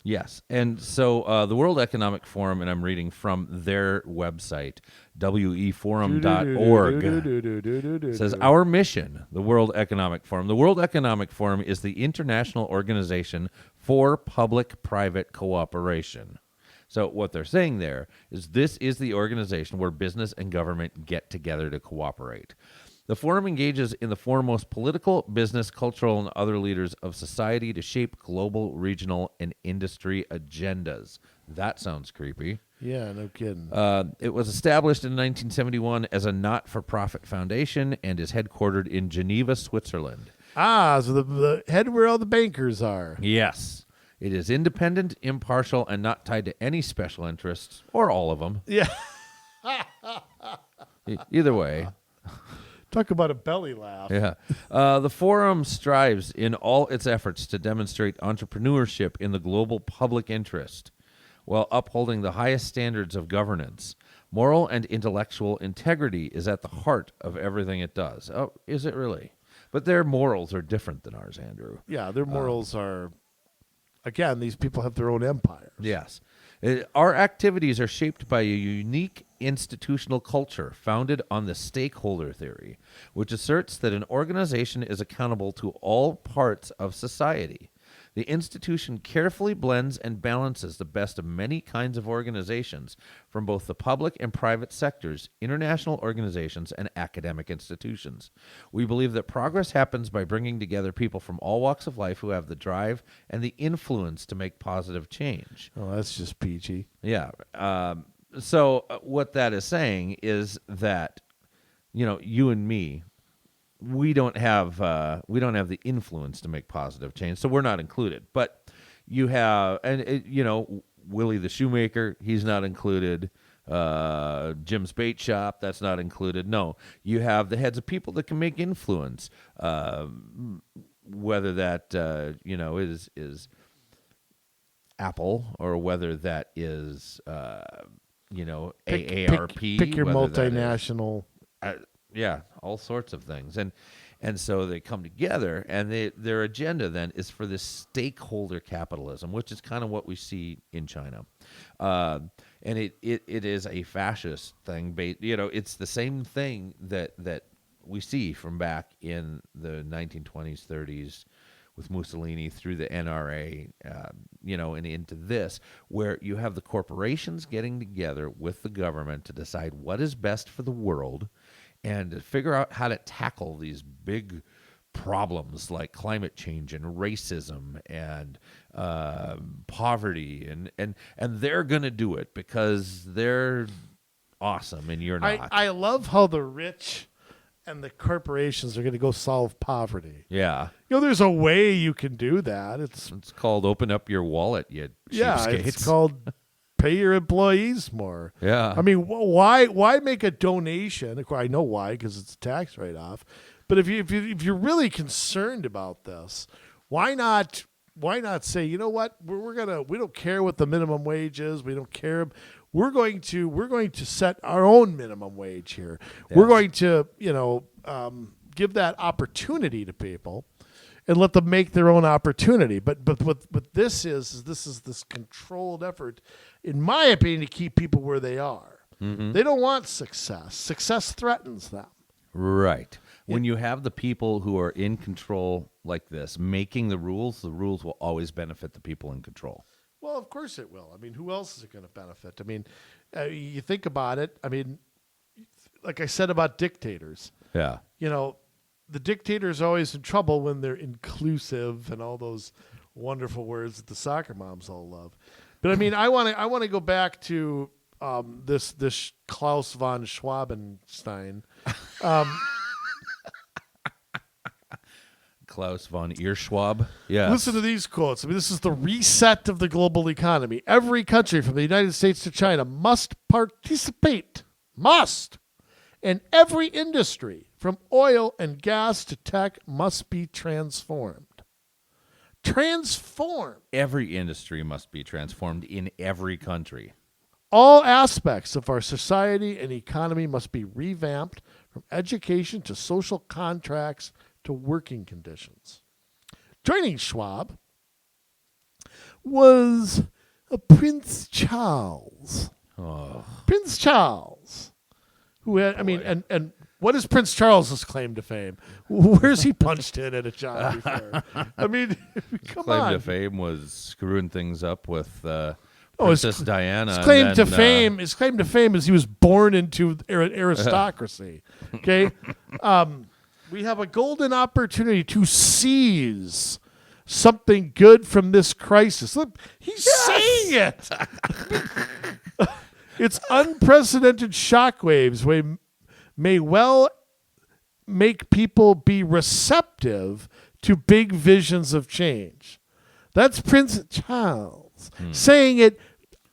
A: Yes. And so the World Economic Forum, and I'm reading from their website, weforum.org, says, our mission, the World Economic Forum. The World Economic Forum is the international organization for public-private cooperation. So what they're saying there is this is the organization where business and government get together to cooperate. The forum engages in the foremost political, business, cultural, and other leaders of society to shape global, regional, and industry agendas. That sounds creepy.
B: Yeah, no kidding.
A: It was established in 1971 as a not-for-profit foundation and is headquartered in Geneva, Switzerland.
B: So the head where all the bankers are.
A: Yes. It is independent, impartial, and not tied to any special interests, or all of them.
B: Yeah.
A: Either way.
B: Talk about a belly laugh.
A: Yeah. The forum strives in all its efforts to demonstrate entrepreneurship in the global public interest while upholding the highest standards of governance. Moral and intellectual integrity is at the heart of everything it does. Oh, is it really? But their morals are different than ours, Andrew.
B: Yeah, their morals are again, these people have their own empires.
A: Yes. Our activities are shaped by a unique institutional culture founded on the stakeholder theory, which asserts that an organization is accountable to all parts of society. The institution carefully blends and balances the best of many kinds of organizations from both the public and private sectors, international organizations, and academic institutions. We believe that progress happens by bringing together people from all walks of life who have the drive and the influence to make positive change.
B: Oh, that's just peachy.
A: Yeah. So what that is saying is that, you and me, we don't have the influence to make positive change, so we're not included. But you have, Willie the shoemaker, he's not included. Jim's bait shop, that's not included. No, you have the heads of people that can make influence, whether that is Apple or whether that is AARP.
B: Pick your
A: whether that is-
B: multinational.
A: yeah, all sorts of things, and so they come together, and their agenda then is for this stakeholder capitalism, which is kind of what we see in China, and it is a fascist thing. It's the same thing that we see from back in the 1920s, 30s. With Mussolini through the NRA, and into this, where you have the corporations getting together with the government to decide what is best for the world and to figure out how to tackle these big problems like climate change and racism and poverty. And they're going to do it because they're awesome and you're not.
B: I love how the rich and the corporations are going to go solve poverty.
A: Yeah.
B: There's a way you can do that. It's
A: called open up your wallet, you cheapskates.
B: It's called pay your employees more.
A: Yeah.
B: I mean, why make a donation? Of course, I know why, because it's a tax write-off. But if you're really concerned about this, why not say, you know what, we don't care what the minimum wage is. We don't care. We're going to set our own minimum wage here. Yes. We're going to give that opportunity to people and let them make their own opportunity. But what this is this controlled effort, in my opinion, to keep people where they are. Mm-hmm. They don't want success. Success threatens them.
A: Right. When you have the people who are in control like this, making the rules will always benefit the people in control.
B: Well, of course it will. I mean, who else is it going to benefit? I mean, you think about it. I mean, like I said about dictators.
A: Yeah.
B: The dictator's always in trouble when they're inclusive and all those wonderful words that the soccer moms all love. But I mean, I want to go back to this Klaus von Schwabenstein.
A: Klaus von Earschwab. Yeah.
B: Listen to these quotes. I mean, this is the reset of the global economy. Every country from the United States to China must participate. Must. And every industry, from oil and gas to tech, must be transformed. Transformed.
A: Every industry must be transformed in every country.
B: All aspects of our society and economy must be revamped, from education to social contracts to working conditions. Joining Schwab was Prince Charles.
A: Oh.
B: Prince Charles, who had, and what is Prince Charles's claim to fame? Where's he punched in at a job before? I mean, come on.
A: Claim to fame was screwing things up with Princess Diana.
B: His claim to fame is he was born into aristocracy. Okay. We have a golden opportunity to seize something good from this crisis. Look, he's saying it. Its unprecedented shockwaves may well make people be receptive to big visions of change. That's Prince Charles saying it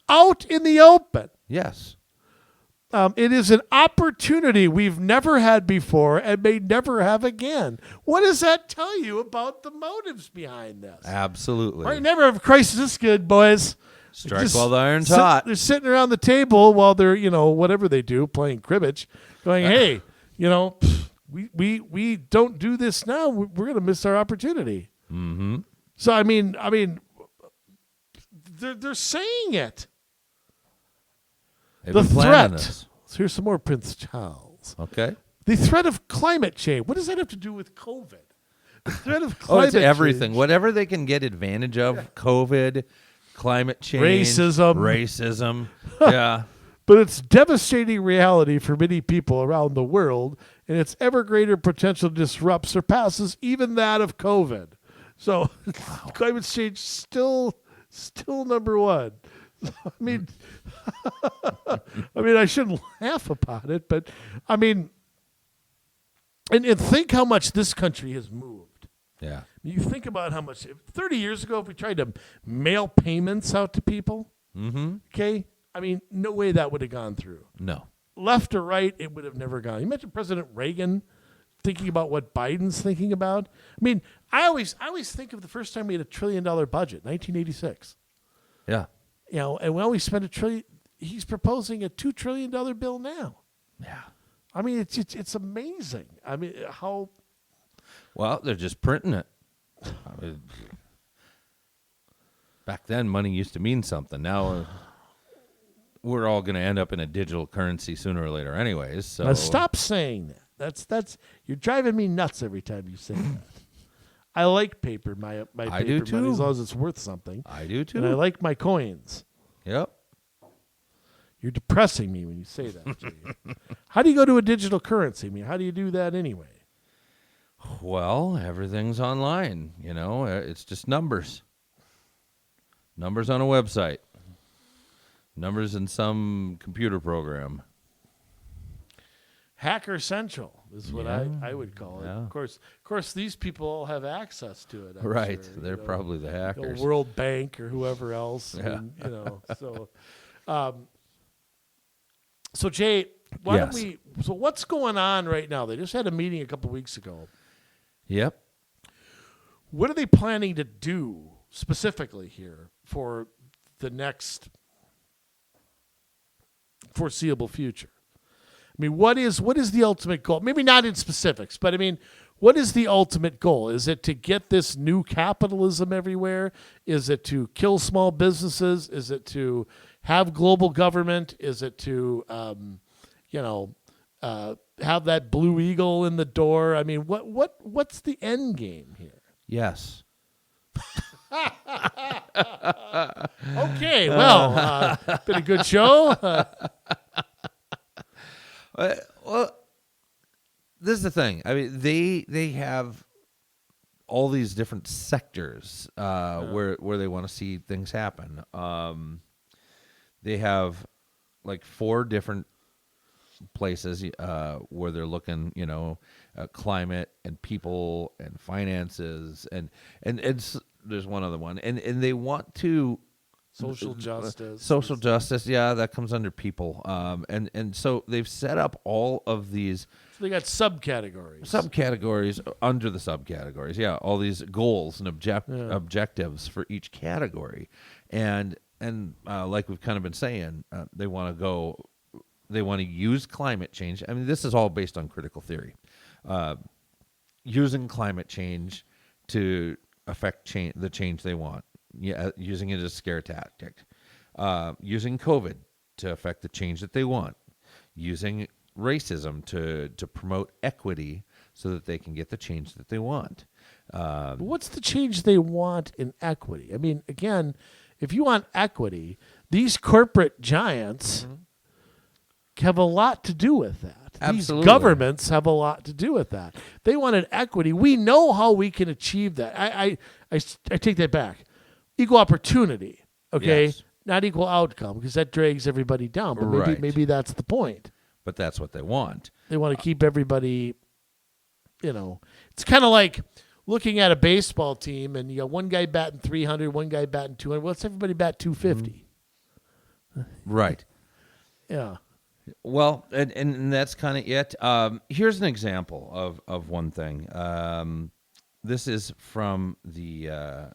B: out in the open.
A: Yes.
B: It is an opportunity we've never had before and may never have again. What does that tell you about the motives behind this?
A: Absolutely.
B: All right, never have a crisis this good, boys.
A: Strike while the iron's hot.
B: They're sitting around the table while they're, whatever they do, playing cribbage, going, hey, we don't do this now. We're going to miss our opportunity.
A: Mm-hmm.
B: So, I mean, they're saying it.
A: They've
B: The
A: been planning
B: threat.
A: this.
B: So here's some more Prince Charles.
A: Okay.
B: The threat of climate change. What does that have to do with COVID? The threat of
A: Oh,
B: climate
A: it's everything.
B: change.
A: Whatever they can get advantage of. COVID, climate change,
B: Racism.
A: Yeah.
B: But it's devastating reality for many people around the world, and its ever greater potential to disrupt surpasses even that of COVID. So climate change still number one. I mean, I shouldn't laugh about it, but I mean, and think how much this country has moved.
A: Yeah.
B: You think about how much 30 years ago, if we tried to mail payments out to people, okay, I mean, no way that would have gone through.
A: No.
B: Left or right, it would have never gone. You mentioned President Reagan thinking about what Biden's thinking about. I mean, I always think of the first time we had $1 trillion budget, 1986.
A: Yeah.
B: You know, and we always spent $1 trillion. He's proposing a $2 trillion bill now.
A: Yeah.
B: I mean, it's amazing. I mean, how.
A: Well, they're just printing it. I mean, back then, money used to mean something. Now, we're all going to end up in a digital currency sooner or later, anyways. So
B: Now stop saying that. That's you're driving me nuts every time you say that. I like paper. My
A: I
B: paper
A: do
B: money,
A: too.
B: as long as it's worth something.
A: I do too.
B: And I like my coins.
A: Yep.
B: You're depressing me when you say that, Jay. How do you go to a digital currency? I mean, how do you do that anyway?
A: Well, everything's online. You know, it's just numbers. Numbers on a website. Numbers in some computer program.
B: Hacker Central is what I would call it.
A: Yeah.
B: Of course, these people all have access to it. I'm
A: Right.
B: sure,
A: They're probably the
B: you know,
A: hackers.
B: World Bank or whoever else.
A: Yeah.
B: And, you know, so Jay, why don't
A: Yes.
B: we? So what's going on right now? They just had a meeting a couple weeks ago.
A: Yep.
B: What are they planning to do specifically here for the next foreseeable future? I mean, what is the ultimate goal? Maybe not in specifics, but I mean, what is the ultimate goal? Is it to get this new capitalism everywhere? Is it to kill small businesses? Is it to have global government? Is it to, have that blue eagle in the door? I mean, what's the end game here?
A: Yes.
B: Okay, well, been a good show.
A: Well, this is the thing. I mean, they have all these different sectors where they want to see things happen. They have like 4 different places where they're looking, climate and people and finances and there's one other one, and they want to.
B: Social justice.
A: Social justice, yeah, that comes under people. And so they've set up all of these
B: So they got subcategories.
A: subcategories under the subcategories. Yeah, all these goals and objectives for each category. And like we've kind of been saying, they want to use climate change. I mean, this is all based on critical theory. Using climate change to affect the change they want. Yeah, using it as a scare tactic, using COVID to affect the change that they want, using racism to promote equity so that they can get the change that they want.
B: But what's the change they want in equity? I mean, again, if you want equity, these corporate giants have a lot to do with that.
A: Absolutely.
B: These governments have a lot to do with that. They wanted equity. We know how we can achieve that. I take that back. Equal opportunity, okay?
A: Yes.
B: Not equal outcome, because that drags everybody down. But
A: Right.
B: maybe that's the point.
A: But that's what they want.
B: They want to keep everybody, It's kind of like looking at a baseball team, and you got one guy batting 300, one guy batting 200. Well, let's everybody bat 250.
A: Right.
B: Yeah.
A: Well, and that's kind of it. Here's an example of one thing. This is from the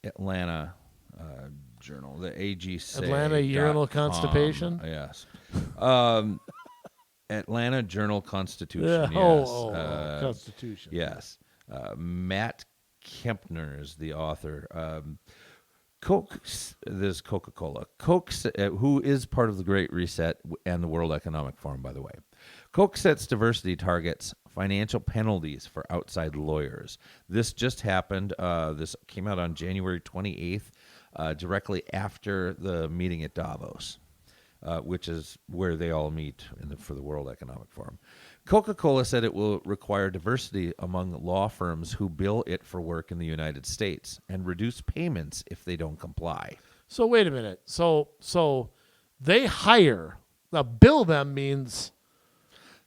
A: Atlanta Journal, the AGC.
B: Atlanta Urinal Constipation?
A: Yes. Atlanta Journal Constitution.
B: Yeah.
A: Yes.
B: Constitution.
A: Yes. Matt Kempner is the author. Coke, this is Coca-Cola. Coke, who is part of the Great Reset and the World Economic Forum, by the way. Coke sets diversity targets, financial penalties for outside lawyers. This just happened. This came out on January 28th, directly after the meeting at Davos, which is where they all meet for the World Economic Forum. Coca-Cola said it will require diversity among law firms who bill it for work in the United States and reduce payments if they don't comply.
B: So wait a minute. So they hire. Now, bill them means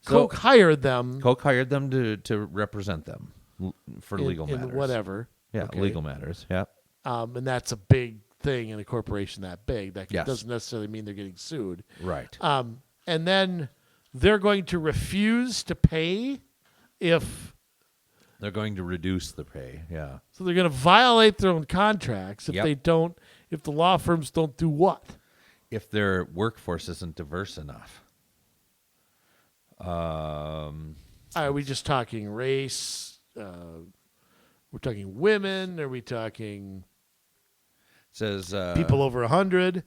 B: Coke hired them.
A: Coke hired them to represent them for legal
B: in
A: matters.
B: whatever.
A: Yeah,
B: Okay.
A: legal matters. Yeah.
B: And that's a big thing in a corporation that big. That
A: Yes.
B: doesn't necessarily mean they're getting sued.
A: Right.
B: And then they're going to refuse to pay if.
A: They're going to reduce the pay. Yeah.
B: So they're going to violate their own contracts if
A: Yep.
B: they don't. If the law firms don't do what?
A: If their workforce isn't diverse enough.
B: Are we just talking race? We're talking women. Are we talking
A: Says
B: people over 100?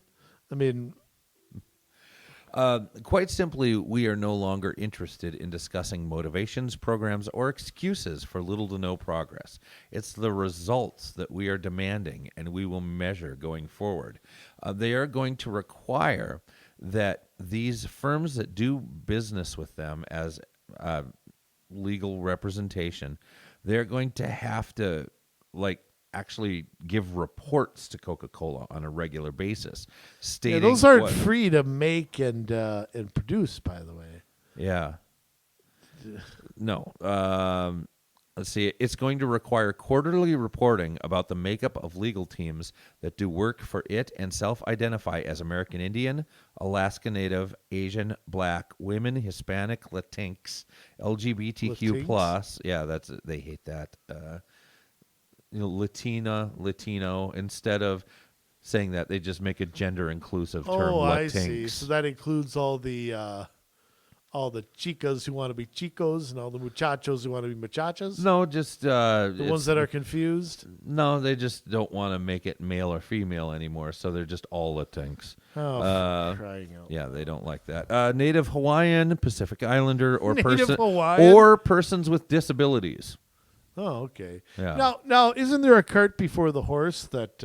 B: I mean,
A: quite simply, we are no longer interested in discussing motivations, programs, or excuses for little to no progress. It's the results that we are demanding and we will measure going forward. They are going to require that these firms that do business with them as legal representation, they're going to have to actually give reports to Coca-Cola on a regular basis, stating
B: those aren't
A: what-
B: free to make and produce, by the way.
A: Yeah. No. Let's see. It's going to require quarterly reporting about the makeup of legal teams that do work for it and self-identify as American Indian, Alaska Native, Asian, Black, women, Hispanic, Latinx, LGBTQ plus. Yeah, they hate that. Latina, Latino. Instead of saying that, they just make a gender inclusive term.
B: Oh, I
A: Latinx.
B: see. So that includes all the chicas who want to be chicos and all the muchachos who want to be muchachas.
A: No, just
B: The ones that are confused.
A: No, they just don't want to make it male or female anymore, so they're just all Latinx.
B: Oh, for crying out!
A: Yeah, they don't like that. Native Hawaiian, Pacific Islander, or
B: Native Hawaiian?
A: or persons with disabilities.
B: Oh, okay.
A: Yeah.
B: Now, isn't there a cart before the horse that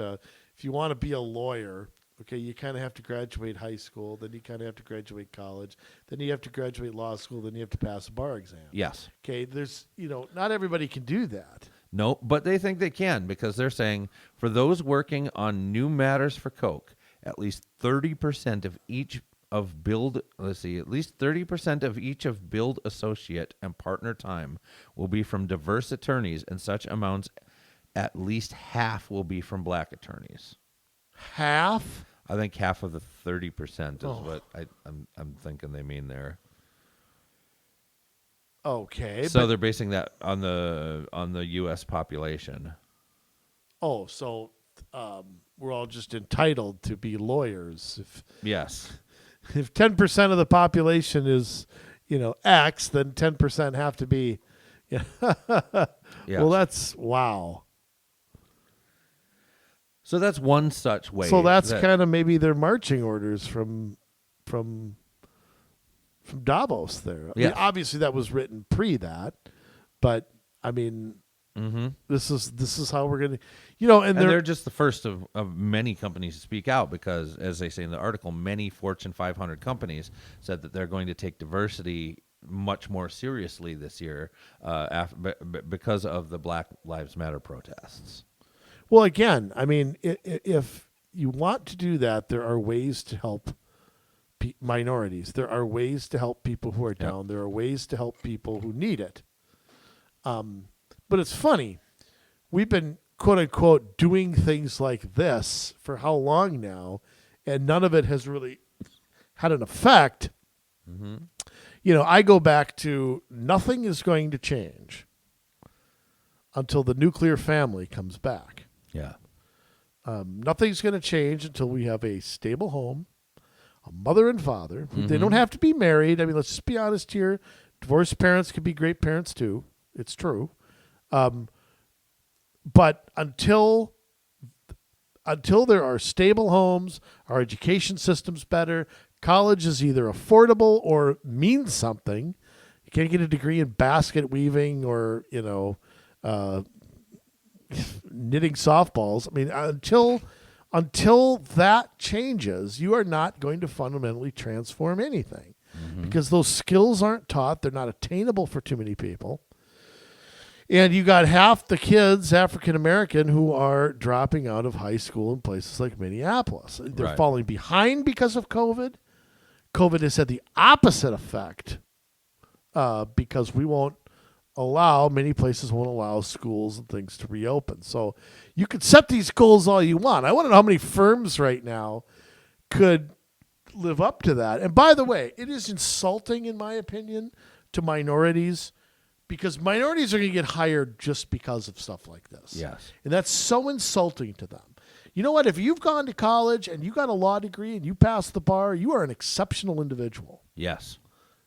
B: if you want to be a lawyer, okay, you kind of have to graduate high school, then you kind of have to graduate college, then you have to graduate law school, then you have to pass a bar exam.
A: Yes.
B: Okay, there's, not everybody can do that.
A: No, but they think they can because they're saying for those working on new matters for Coke, at least 30% of each of build, at least 30% of each of build associate and partner time will be from diverse attorneys, and such amounts, at least half will be from black attorneys.
B: Half?
A: I think half of the 30% is what I'm thinking they mean there.
B: Okay.
A: So they're basing that on the U.S. population.
B: Oh, so we're all just entitled to be lawyers.
A: Yes.
B: If 10% of the population is, X, then 10% have to be. Yeah.
A: Yes.
B: Well, that's wow.
A: So that's one such way.
B: So that's kind of maybe their marching orders from Davos there. I mean,
A: Yes.
B: obviously that was written pre that, but I mean, this is how we're gonna, and
A: they're just the first of many companies to speak out because, as they say in the article, many Fortune 500 companies said that they're going to take diversity much more seriously this year because of the Black Lives Matter protests.
B: Well, again, I mean, if you want to do that, there are ways to help minorities. There are ways to help people who are down. There are ways to help people who need it. But it's funny. We've been, quote unquote, doing things like this for how long now, and none of it has really had an effect. I go back to nothing is going to change until the nuclear family comes back.
A: Yeah.
B: Nothing's going to change until we have a stable home, a mother and father. They don't have to be married. I mean, let's just be honest here. Divorced parents can be great parents too. It's true. But until until there are stable homes, our education system's better, college is either affordable or means something. You can't get a degree in basket weaving or, knitting softballs. I mean, until that changes, you are not going to fundamentally transform anything because those skills aren't taught. They're not attainable for too many people. And you got half the kids, African American, who are dropping out of high school in places like Minneapolis. They're falling behind because of COVID. COVID has had the opposite effect because many places won't allow schools and things to reopen. So you could set these goals all you want. I want to know how many firms right now could live up to that. And by the way, it is insulting, in my opinion, to minorities because minorities are going to get hired just because of stuff like this.
A: Yes.
B: And that's so insulting to them. You know what? If you've gone to college and you got a law degree and you passed the bar, you are an exceptional individual.
A: Yes.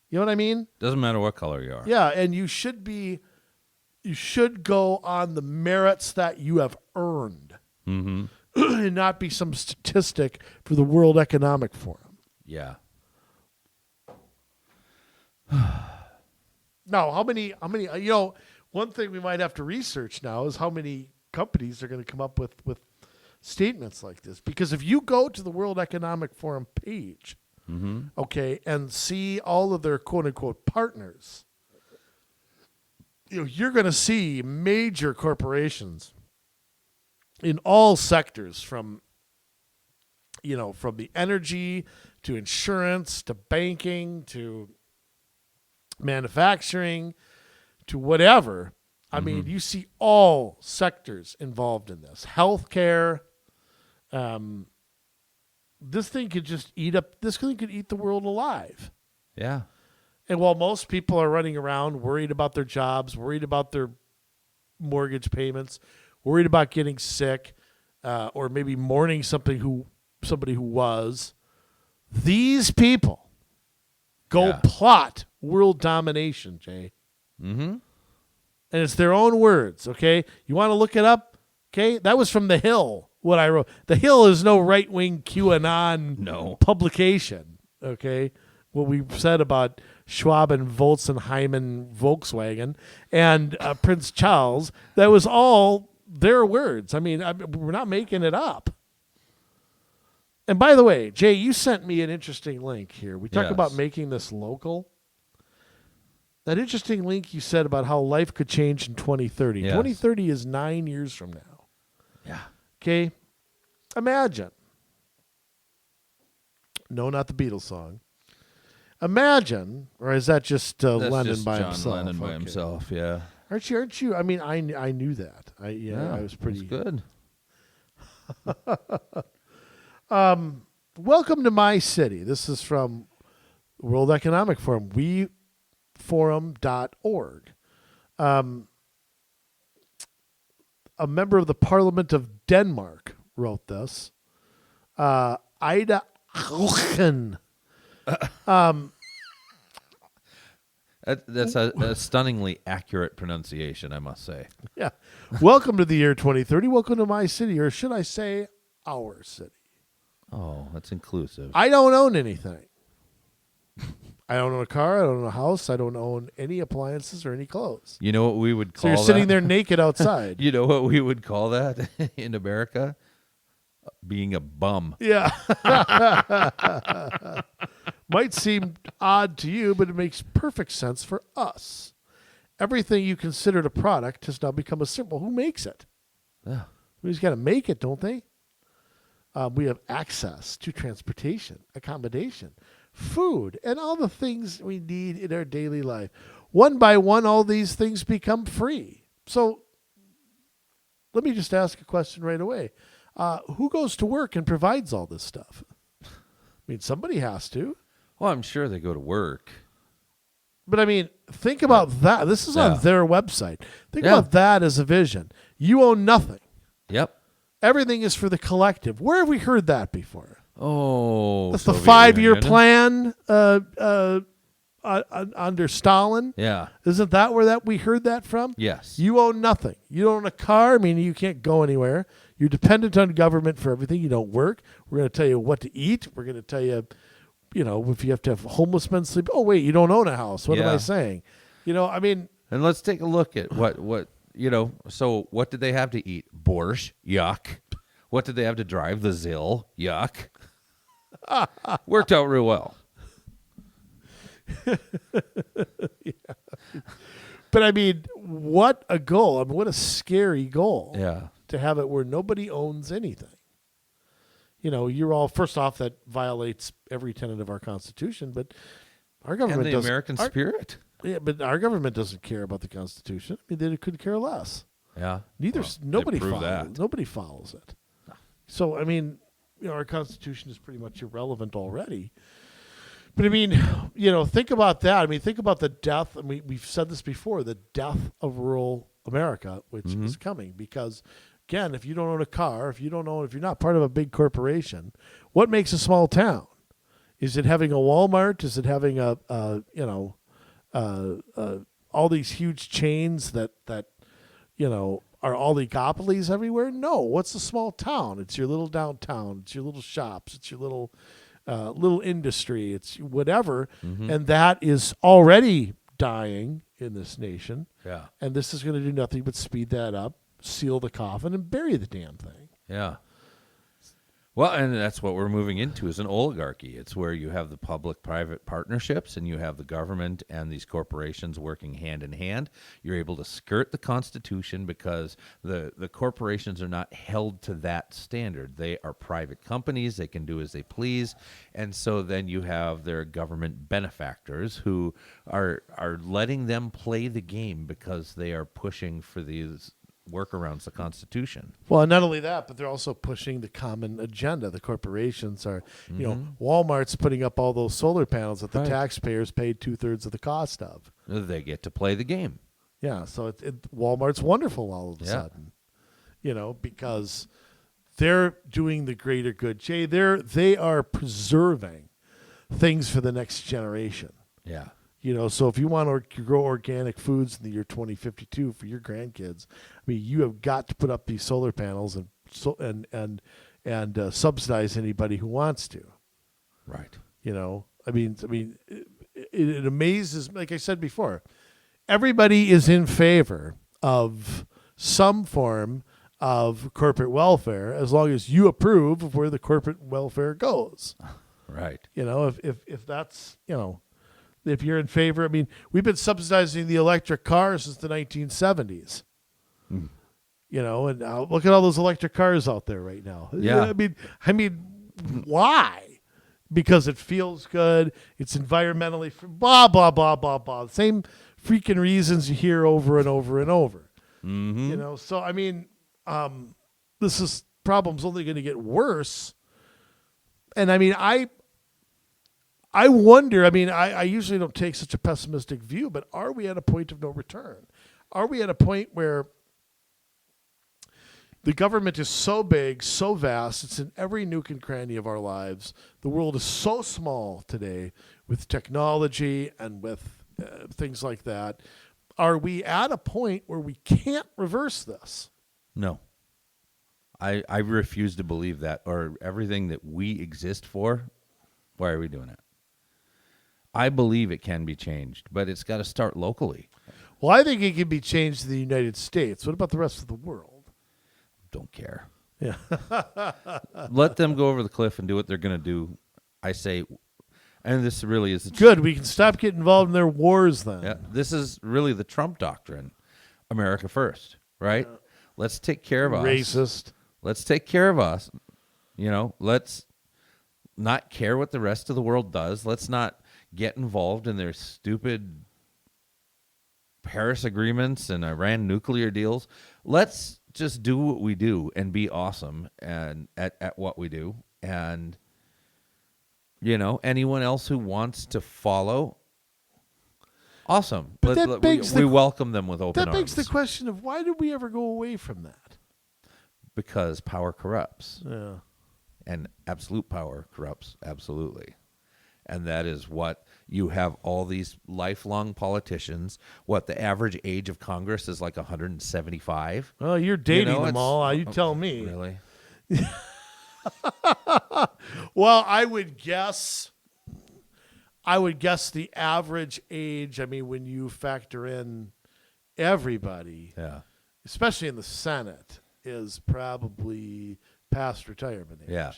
B: You know what I mean?
A: Doesn't matter what color you are.
B: Yeah, and you should go on the merits that you have earned and not be some statistic for the World Economic Forum.
A: Yeah.
B: Now, how many, one thing we might have to research now is how many companies are going to come up with statements like this. Because if you go to the World Economic Forum page, okay, and see all of their quote-unquote partners, you're going to see major corporations in all sectors from the energy to insurance to banking to manufacturing to whatever. I mean, you see all sectors involved in this. Healthcare. This thing could eat the world alive.
A: Yeah.
B: And while most people are running around worried about their jobs, worried about their mortgage payments, worried about getting sick, or maybe mourning somebody who was, these people go plot world domination, Jay. And it's their own words, okay? You want to look it up? Okay? That was from The Hill, what I wrote. The Hill is no right-wing QAnon publication, okay? What we said about Schwab and Volkswagen Volkswagen and Prince Charles, that was all their words. I mean, we're not making it up. And by the way, Jay, you sent me an interesting link here. We talked about making this local. That interesting link you said about how life could change in 2030. Yes. 2030 is 9 years from now.
A: Yeah.
B: Okay? Imagine. No, not the Beatles song. Imagine, or is that just Lennon
A: just
B: by
A: John
B: himself?
A: Lennon by himself, yeah.
B: Aren't you? I mean, I knew that. I was pretty
A: good.
B: Welcome to my city. This is from World Economic Forum. WeForum.org. A member of the Parliament of Denmark wrote this. Ida Haugen.
A: That's a stunningly accurate pronunciation, I must say.
B: Yeah. Welcome to the year 2030. Welcome to my city, or should I say our city?
A: Oh, that's inclusive.
B: I don't own anything. I don't own a car. I don't own a house. I don't own any appliances or any clothes.
A: You know what we would call
B: So you're sitting there naked outside.
A: You know what we would call that in America? Being a bum.
B: Yeah. Might seem odd to you, but it makes perfect sense for us. Everything you considered a product has now become a symbol. Who makes it?
A: Yeah.
B: Who's got to make it, don't they? We have access to transportation, accommodation, food, and all the things we need in our daily life. One by one, all these things become free. So let me just ask a question right away. Who goes to work and provides all this stuff? I mean, somebody has to.
A: Well, I'm sure they go to work.
B: But I mean, think about that. This is on their website. Think about that as a vision. You own nothing.
A: Yep.
B: Everything is for the collective. Where have we heard that before?
A: Oh,
B: that's the 5-year plan under Stalin.
A: Yeah.
B: Isn't that where we heard that from?
A: Yes.
B: You own nothing. You don't own a car. I mean, you can't go anywhere. You're dependent on government for everything. You don't work. We're going to tell you what to eat. We're going to tell you, if you have to have homeless men sleep. Oh, wait, you don't own a house. What am I saying? I mean.
A: And let's take a look at what so what did they have to eat? Borscht, yuck. What did they have to drive? The Zill, yuck. Worked out real well.
B: Yeah. But I mean, what a goal. I mean, what a scary goal.
A: Yeah.
B: To have it where nobody owns anything. You're all, first off, that violates every tenet of our Constitution, but our government
A: and the American spirit.
B: Yeah, but our government doesn't care about the Constitution. I mean, they could care less.
A: Yeah.
B: Nobody follows it. No. So, I mean, our Constitution is pretty much irrelevant already. But I mean, think about that. I mean, think about the death. And we've said this before, the death of rural America, which is coming. Because, again, if you don't own a car, if you're not part of a big corporation, what makes a small town? Is it having a Walmart? Is it having all these huge chains that are oligopolies everywhere? No. What's a small town? It's your little downtown. It's your little shops. It's your little industry. It's whatever. And that is already dying in this nation.
A: Yeah.
B: And this is going to do nothing but speed that up, seal the coffin, and bury the damn thing.
A: Yeah. Well, and that's what we're moving into is an oligarchy. It's where you have the public-private partnerships and you have the government and these corporations working hand in hand. You're able to skirt the Constitution because the corporations are not held to that standard. They are private companies. They can do as they please. And so then you have their government benefactors who are letting them play the game because they are pushing for these workarounds the Constitution.
B: Well, and not only that, but they're also pushing the common agenda. The corporations are, Walmart's putting up all those solar panels that the taxpayers paid 2/3 of the cost of.
A: They get to play the game.
B: Yeah, so Walmart's wonderful all of a sudden, because they're doing the greater good. Jay, they are preserving things for the next generation.
A: Yeah.
B: So if you want to grow organic foods in the year 2052 for your grandkids, I mean, you have got to put up these solar panels and subsidize anybody who wants to.
A: Right.
B: I mean, it amazes. Like I said before, everybody is in favor of some form of corporate welfare as long as you approve of where the corporate welfare goes.
A: Right.
B: If that's if you're in favor, I mean, we've been subsidizing the electric car since the 1970s. And look at all those electric cars out there right now.
A: Yeah.
B: I mean, why? Because it feels good. It's environmentally blah blah blah blah blah. Same freaking reasons you hear over and over and over. So I mean, this problem's only going to get worse. And I mean, I wonder, I mean, I usually don't take such a pessimistic view, but are we at a point of no return? Are we at a point where the government is so big, so vast, it's in every nook and cranny of our lives. The world is so small today with technology and with things like that. Are we at a point where we can't reverse this?
A: No. I refuse to believe that, or everything that we exist for, why are we doing it? I believe it can be changed, but it's got to start locally.
B: Well, I think it can be changed in the United States. What about the rest of the world?
A: Don't care.
B: Yeah.
A: Let them go over the cliff and do what they're going to do. I say, and this really is
B: good. We can stop getting involved in their wars then.
A: Yeah, this is really the Trump doctrine. America first, right? Yeah. Let's take care of us.
B: Racist.
A: Let's take care of us. Let's not care what the rest of the world does. Let's not get involved in their stupid Paris agreements and Iran nuclear deals. Let's just do what we do and be awesome and at what we do. And, anyone else who wants to follow, awesome.
B: But
A: we welcome them with open arms.
B: That begs the question of why did we ever go away from that?
A: Because power corrupts.
B: Yeah.
A: And absolute power corrupts, absolutely. And that is what you have all these lifelong politicians. What the average age of Congress is like 175.
B: Well, you're dating them
A: it's-
B: all. You tell me.
A: Really?
B: Well, I would guess the average age, I mean, when you factor in everybody,
A: Yeah.
B: especially in the Senate, is probably past retirement age.
A: Yeah.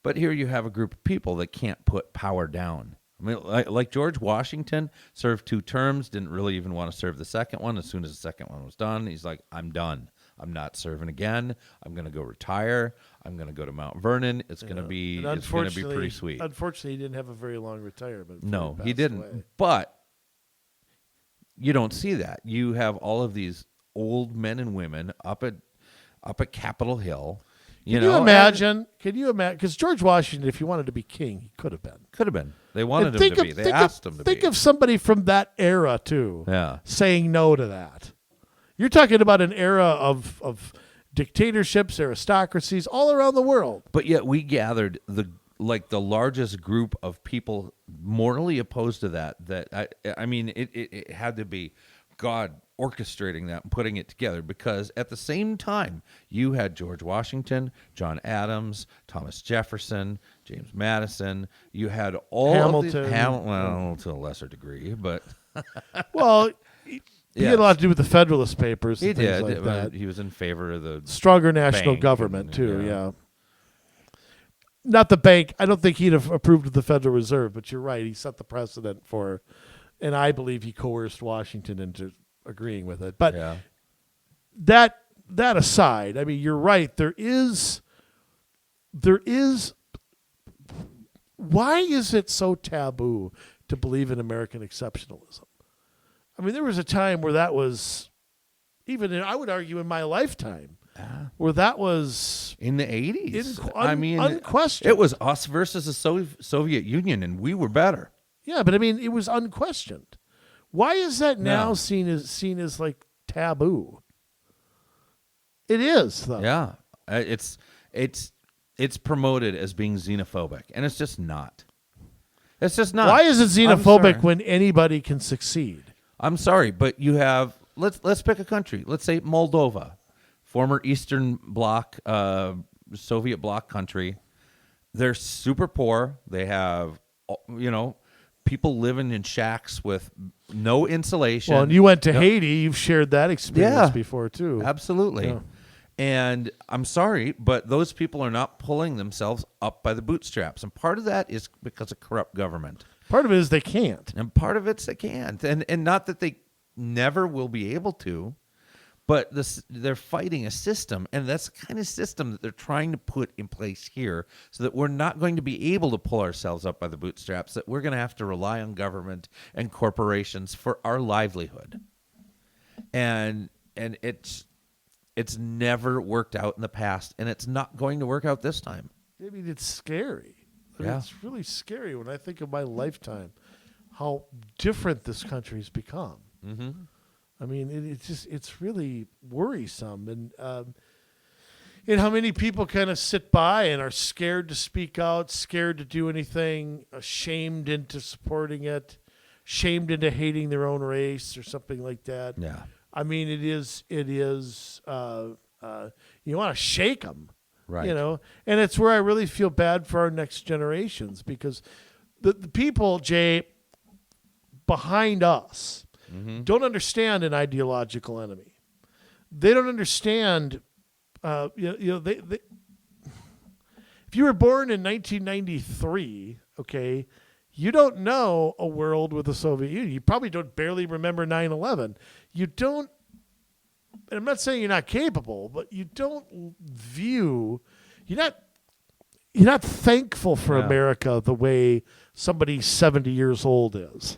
A: But here you have a group of people that can't put power down. I mean, like George Washington served 2 terms, didn't really even want to serve the second one. As soon as the second one was done, he's like, I'm done. I'm not serving again. I'm going to go retire. I'm going to go to Mount Vernon. It's going to be pretty sweet.
B: Unfortunately, he didn't have a very long retirement. before
A: No, he
B: passed
A: didn't.
B: away.
A: But you don't see that. You have all of these old men and women up at Capitol Hill.
B: Can you imagine? Because George Washington, if he wanted to be king, he could have been.
A: Could have been. They wanted
B: And
A: him to be. They asked him to be.
B: Think of somebody from that era, too,
A: Yeah.
B: saying no to that. You're talking about an era of dictatorships, aristocracies all around the world.
A: But yet we gathered the largest group of people morally opposed to that. I mean, it had to be God orchestrating that and putting it together, because at the same time you had George Washington, John Adams, Thomas Jefferson, James Madison. You had all
B: Hamilton.
A: of these, well, to a lesser degree, but
B: Well, he
A: Yes.
B: had a lot to do with the Federalist Papers.
A: he
B: and things
A: did.
B: Like that.
A: He was in favor of the
B: Stronger national
A: bank
B: government,
A: and,
B: too,
A: yeah.
B: yeah. Not the bank. I don't think he'd have approved of the Federal Reserve, but you're right. He set the precedent for, and I believe he coerced Washington into agreeing with it. But
A: yeah.
B: that aside, I mean, you're right. There is. Why is it so taboo to believe in American exceptionalism? I mean, there was a time where that was, I would argue, in my lifetime, where that was
A: In the 80s.
B: unquestioned.
A: It was us versus the Soviet Union, and we were better.
B: Yeah, but I mean, it was unquestioned. Why is that now
A: No.
B: seen as like taboo? It is, though.
A: Yeah. It's promoted as being xenophobic, and it's just not. It's just not.
B: Why is it
A: I'm
B: xenophobic
A: sorry.
B: when anybody can succeed?
A: I'm sorry, but you have let's pick a country. Let's say Moldova, former Eastern Bloc, Soviet Bloc country. They're super poor. They have, people living in shacks with no insulation.
B: Well, and you went to Haiti. You've shared that experience
A: Yeah.
B: before, too.
A: Absolutely.
B: Yeah.
A: And I'm sorry, but those people are not pulling themselves up by the bootstraps. And part of that is because of corrupt government.
B: Part of it is they can't.
A: And part of it's they can't. And not that they never will be able to, but they're fighting a system. And that's the kind of system that they're trying to put in place here, so that we're not going to be able to pull ourselves up by the bootstraps, that we're going to have to rely on government and corporations for our livelihood. And it's never worked out in the past, and it's not going to work out this time.
B: I mean, it's scary. I mean,
A: Yeah.
B: it's really scary when I think of my lifetime, how different this country's become.
A: Mm-hmm.
B: I mean, it's really worrisome, and how many people kind of sit by and are scared to speak out, scared to do anything, shamed into supporting it, shamed into hating their own race or something like that.
A: Yeah.
B: I mean, it is. You want to shake them,
A: Right.
B: and it's where I really feel bad for our next generations, because the people, Jay, behind us don't understand an ideological enemy. They don't understand. They if you were born in 1993, okay, you don't know a world with the Soviet Union. You probably don't barely remember 9/11. You don't, and I'm not saying you're not capable, but you don't view, you're not thankful for
A: Yeah.
B: America the way somebody 70 years old is.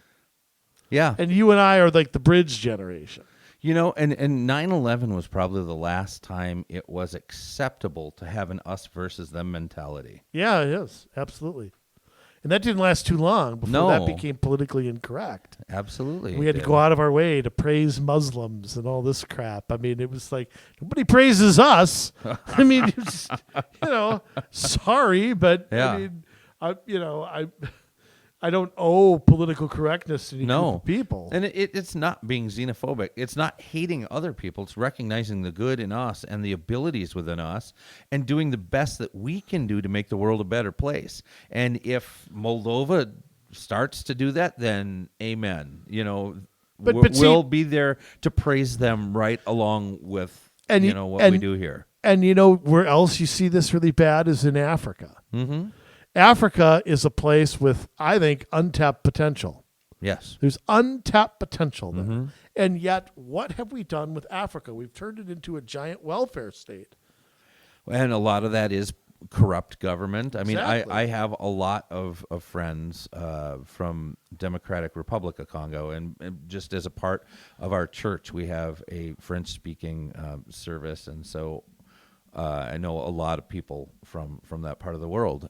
A: Yeah.
B: And you and I are like the bridge generation.
A: And 9/11 was probably the last time it was acceptable to have an us versus them mentality.
B: Yeah, it is. Absolutely. And that didn't last too long before
A: No.
B: that became politically incorrect.
A: Absolutely.
B: We had to go out of our way to praise Muslims and all this crap. I mean, it was like, nobody praises us. I mean, it's, sorry, but
A: Yeah.
B: I mean, I don't owe political correctness to any group
A: No
B: of people.
A: And it's not being xenophobic. It's not hating other people. It's recognizing the good in us and the abilities within us and doing the best that we can do to make the world a better place. And if Moldova starts to do that, then amen.
B: But
A: we'll be there to praise them right along with what we do here.
B: And where else you see this really bad is in Africa.
A: Mm-hmm.
B: Africa is a place with, I think, untapped potential.
A: Yes.
B: There's untapped potential there.
A: Mm-hmm.
B: And yet, what have we done with Africa? We've turned it into a giant welfare state.
A: And a lot of that is corrupt government. I mean,
B: Exactly.
A: I have a lot of friends from Democratic Republic of Congo, and just as a part of our church, we have a French-speaking service, and so I know a lot of people from that part of the world,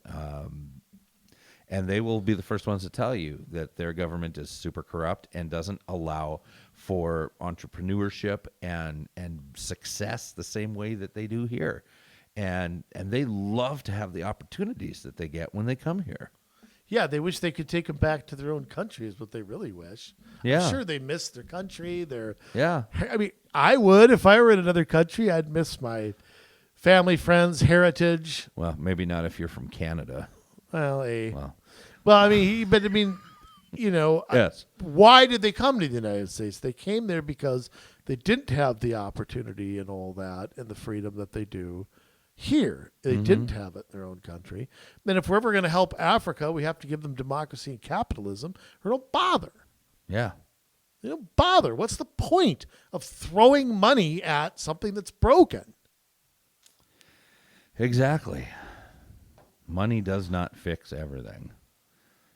A: and they will be the first ones to tell you that their government is super corrupt and doesn't allow for entrepreneurship and success the same way that they do here. And they love to have the opportunities that they get when they come here.
B: Yeah, they wish they could take them back to their own country is what they really wish.
A: Yeah.
B: I'm sure they miss their country.
A: Yeah.
B: I mean, I would. If I were in another country, I'd miss my family, friends, heritage.
A: Well, maybe not if you're from Canada.
B: Well, I mean,
A: Yes.
B: why did they come to the United States? They came there because they didn't have the opportunity and all that and the freedom that they do here. They didn't have it in their own country. Then if we're ever going to help Africa, we have to give them democracy and capitalism, or don't bother.
A: Yeah.
B: They don't bother. What's the point of throwing money at something that's broken?
A: Exactly. Money does not fix everything.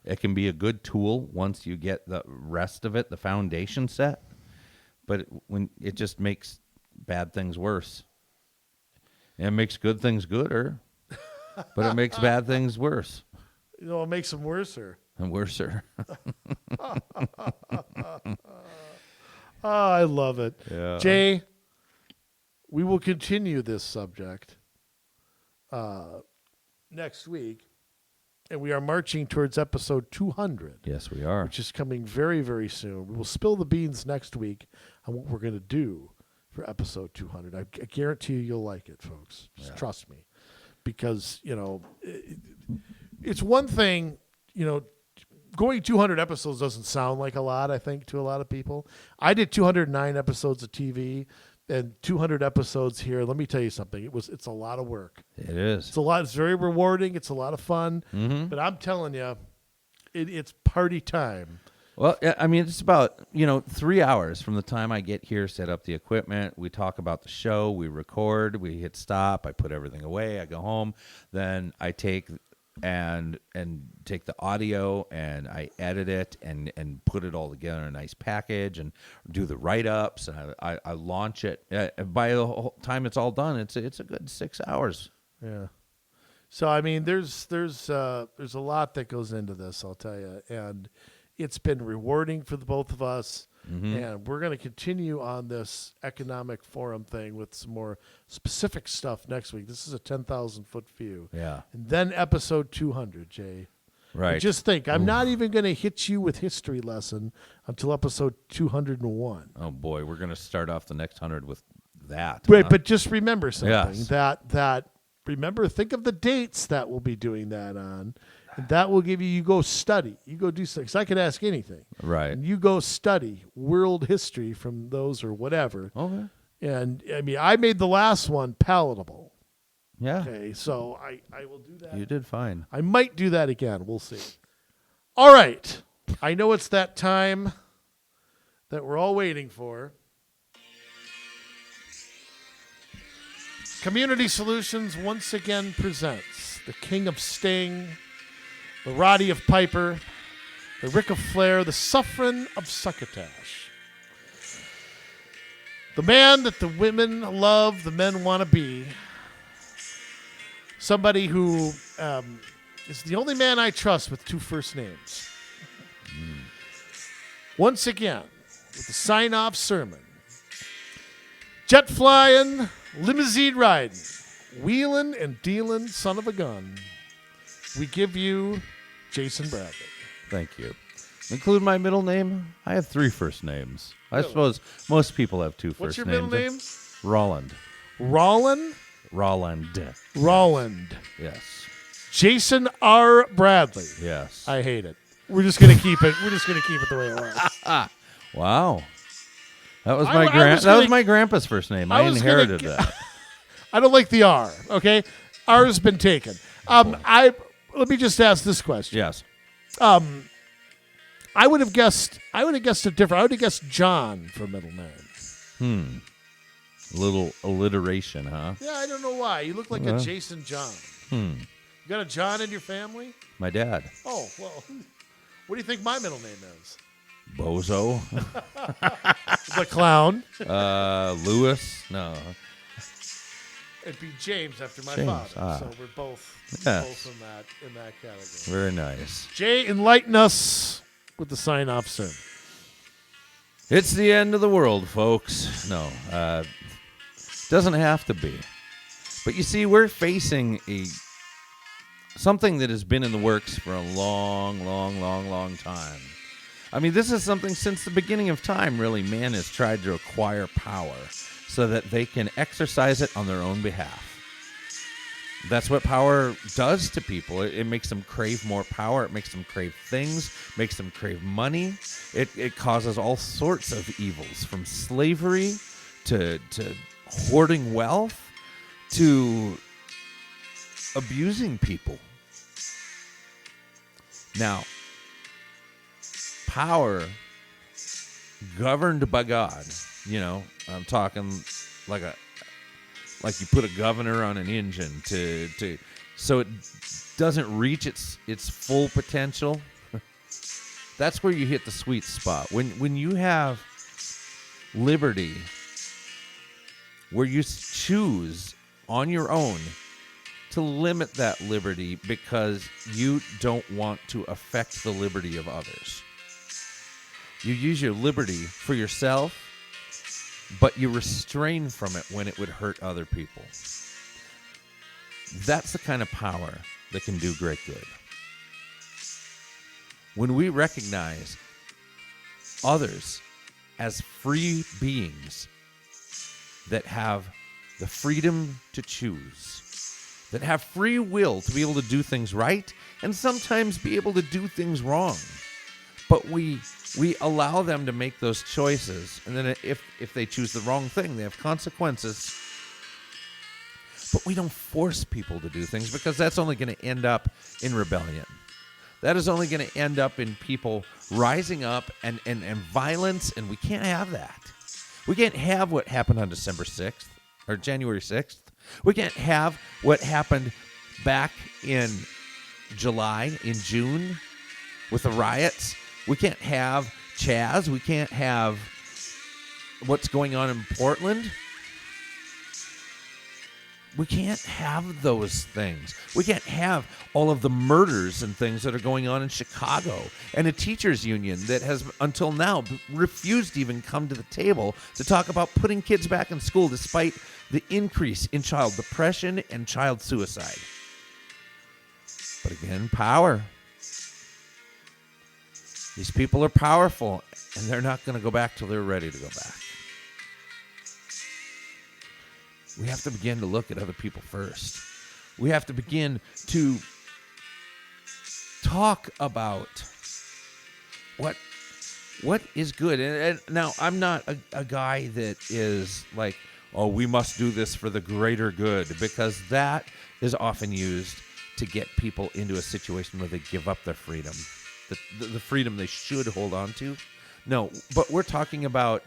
A: It can be a good tool once you get the rest of it, the foundation set, but when it just makes bad things worse. And it makes good things gooder, but it makes bad things worse.
B: It makes them worser.
A: And worser.
B: Oh, I love it.
A: Yeah.
B: Jay, we will continue this subject next week, and we are marching towards episode 200.
A: Yes, we are.
B: Which is coming very, very soon. We will spill the beans next week on what we're going to do for episode 200. I guarantee you'll like it, folks. Just trust me. Because, it's one thing, going 200 episodes doesn't sound like a lot, I think, to a lot of people. I did 209 episodes of TV and 200 episodes here. Let me tell you something. It's a lot of work.
A: It is.
B: It's a lot. It's very rewarding. It's a lot of fun.
A: Mm-hmm.
B: But I'm telling you, it's party time.
A: Well, I mean, it's about, 3 hours from the time I get here, set up the equipment. We talk about the show. We record. We hit stop. I put everything away. I go home. Then I take and take the audio and I edit it and put it all together in a nice package and do the write-ups. And I launch it. By the whole time it's all done, it's a good 6 hours.
B: Yeah. So I mean, there's a lot that goes into this, I'll tell you, and it's been rewarding for the both of us.
A: Mm-hmm.
B: And we're going to continue on this economic forum thing with some more specific stuff next week. This is a 10,000-foot view.
A: Yeah.
B: And then episode 200, Jay.
A: Right.
B: And just think, I'm not even going to hit you with history lesson until episode 201.
A: Oh boy, we're going to start off the next 100 with that.
B: Wait,
A: huh?
B: but just remember something.
A: Yes.
B: Think of the dates that we'll be doing that on. And that will give you go study. You go do something. 'Cause I could ask anything.
A: Right.
B: And you go study world history from those or whatever.
A: Okay.
B: And I mean, I made the last one palatable.
A: Yeah.
B: Okay, so I will do that.
A: You did fine.
B: I might do that again. We'll see. All right. I know it's that time that we're all waiting for. Community Solutions once again presents the King of Sting, the Roddy of Piper, the Rick of Flair, the Suffering of Succotash. The man that the women love, the men want to be. Somebody who is the only man I trust with two first names. Once again, with the sign-off sermon. Jet flying, limousine riding, wheeling and dealing son of a gun. We give you Jason Bradley.
A: Thank you. Include my middle name? I have 3 first names. I suppose most people have 2
B: What's
A: first
B: your
A: names.
B: middle name?
A: Roland.
B: Roland?
A: Roland. Yes.
B: Jason R. Bradley.
A: Yes.
B: I hate it. We're just gonna keep it. We're just gonna keep it the way it was.
A: Wow. That was my grandpa's first name. I
B: was
A: inherited
B: gonna-
A: that.
B: I don't like the R. Okay, R has been taken. Let me just ask this question.
A: Yes.
B: I would have guessed a different. I would have guessed John for middle name.
A: A little alliteration, huh?
B: Yeah, I don't know why. You look like a Jason John. You got a John in your family?
A: My dad.
B: Oh, well, what do you think my middle name is?
A: Bozo.
B: The clown.
A: Lewis. No.
B: It'd be James after my
A: James,
B: father. So we're both in that category.
A: Very nice.
B: Jay, enlighten us with the sign-off, sir.
A: It's the end of the world, folks. No, doesn't have to be. But you see, we're facing something that has been in the works for a long time. I mean, this is something since the beginning of time, really, man has tried to acquire power so that they can exercise it on their own behalf. That's what power does to people. It makes them crave more power. It makes them crave things, makes them crave money. It causes all sorts of evils, from slavery to hoarding wealth to abusing people. Now, power governed by God, I'm talking like you put a governor on an engine to so it doesn't reach its full potential. That's where you hit the sweet spot. When you have liberty, where you choose on your own to limit that liberty because you don't want to affect the liberty of others. You use your liberty for yourself, but you restrain from it when it would hurt other people. That's the kind of power that can do great good. When we recognize others as free beings that have the freedom to choose, that have free will to be able to do things right and sometimes be able to do things wrong, but we allow them to make those choices, and then if they choose the wrong thing, they have consequences. But we don't force people to do things, because that's only going to end up in rebellion. That is only going to end up in people rising up and violence, and we can't have that. We can't have what happened on December 6th or January 6th. We can't have what happened back in July, in June, with the riots. We can't have Chaz. We can't have what's going on in Portland. We can't have those things. We can't have all of the murders and things that are going on in Chicago, and a teachers union that has until now refused to even come to the table to talk about putting kids back in school despite the increase in child depression and child suicide. But again, power. These people are powerful, and they're not going to go back till they're ready to go back. We have to begin to look at other people first. We have to begin to talk about what is good. And now, I'm not a guy that is like, oh, we must do this for the greater good, because that is often used to get people into a situation where they give up their freedom, the freedom they should hold on to. No, but we're talking about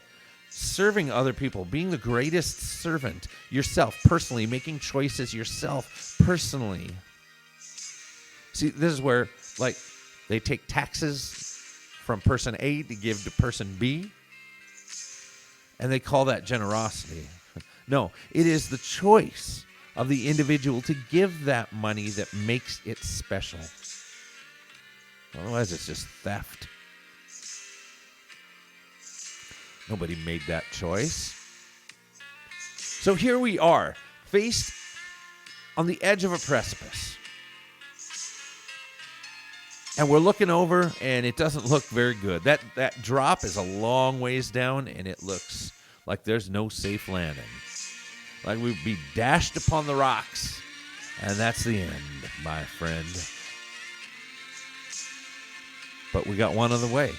A: serving other people, being the greatest servant yourself personally, making choices yourself personally. See, this is where, like, they take taxes from person A to give to person B, and they call that generosity. No, it is the choice of the individual to give that money that makes it special. Otherwise, it's just theft. Nobody made that choice. So here we are, faced on the edge of a precipice. And we're looking over, and it doesn't look very good. That drop is a long ways down, and it looks like there's no safe landing. Like we'd be dashed upon the rocks. And that's the end, my friend. But we got one other way.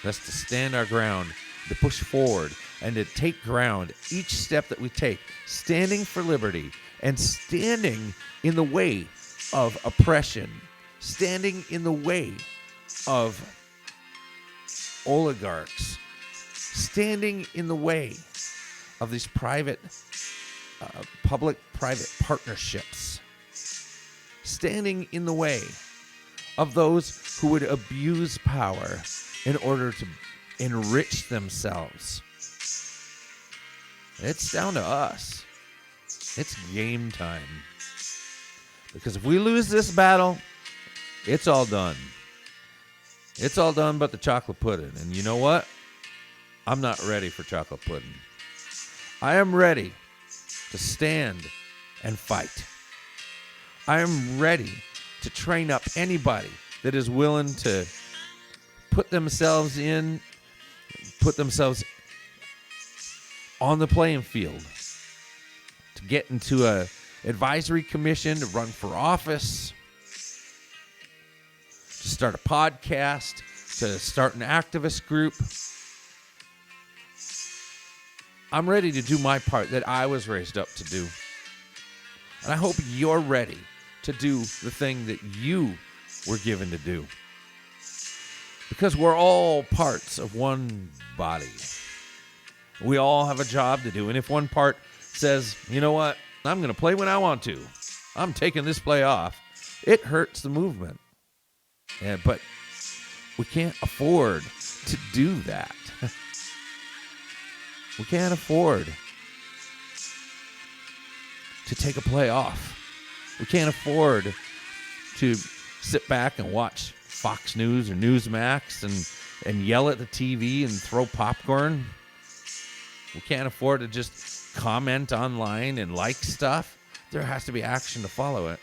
A: That's to stand our ground, to push forward, and to take ground each step that we take, standing for liberty and standing in the way of oppression, standing in the way of oligarchs, standing in the way of these private, public-private partnerships, standing in the way of those who would abuse power in order to enrich themselves. It's down to us. It's game time. Because if we lose this battle, it's all done. It's all done but the chocolate pudding. And you know what? I'm not ready for chocolate pudding. I am ready to stand and fight. I am ready to train up anybody that is willing to put themselves on the playing field, to get into a advisory commission, to run for office, to start a podcast, to start an activist group. I'm ready to do my part that I was raised up to do. And I hope you're ready to do the thing that you were given to do. Because we're all parts of one body. We all have a job to do. And if one part says, you know what, I'm going to play when I want to, I'm taking this play off, it hurts the movement. But we can't afford to do that. We can't afford to take a play off. We can't afford to sit back and watch Fox News or Newsmax and yell at the TV and throw popcorn. We can't afford to just comment online and like stuff. There has to be action to follow it.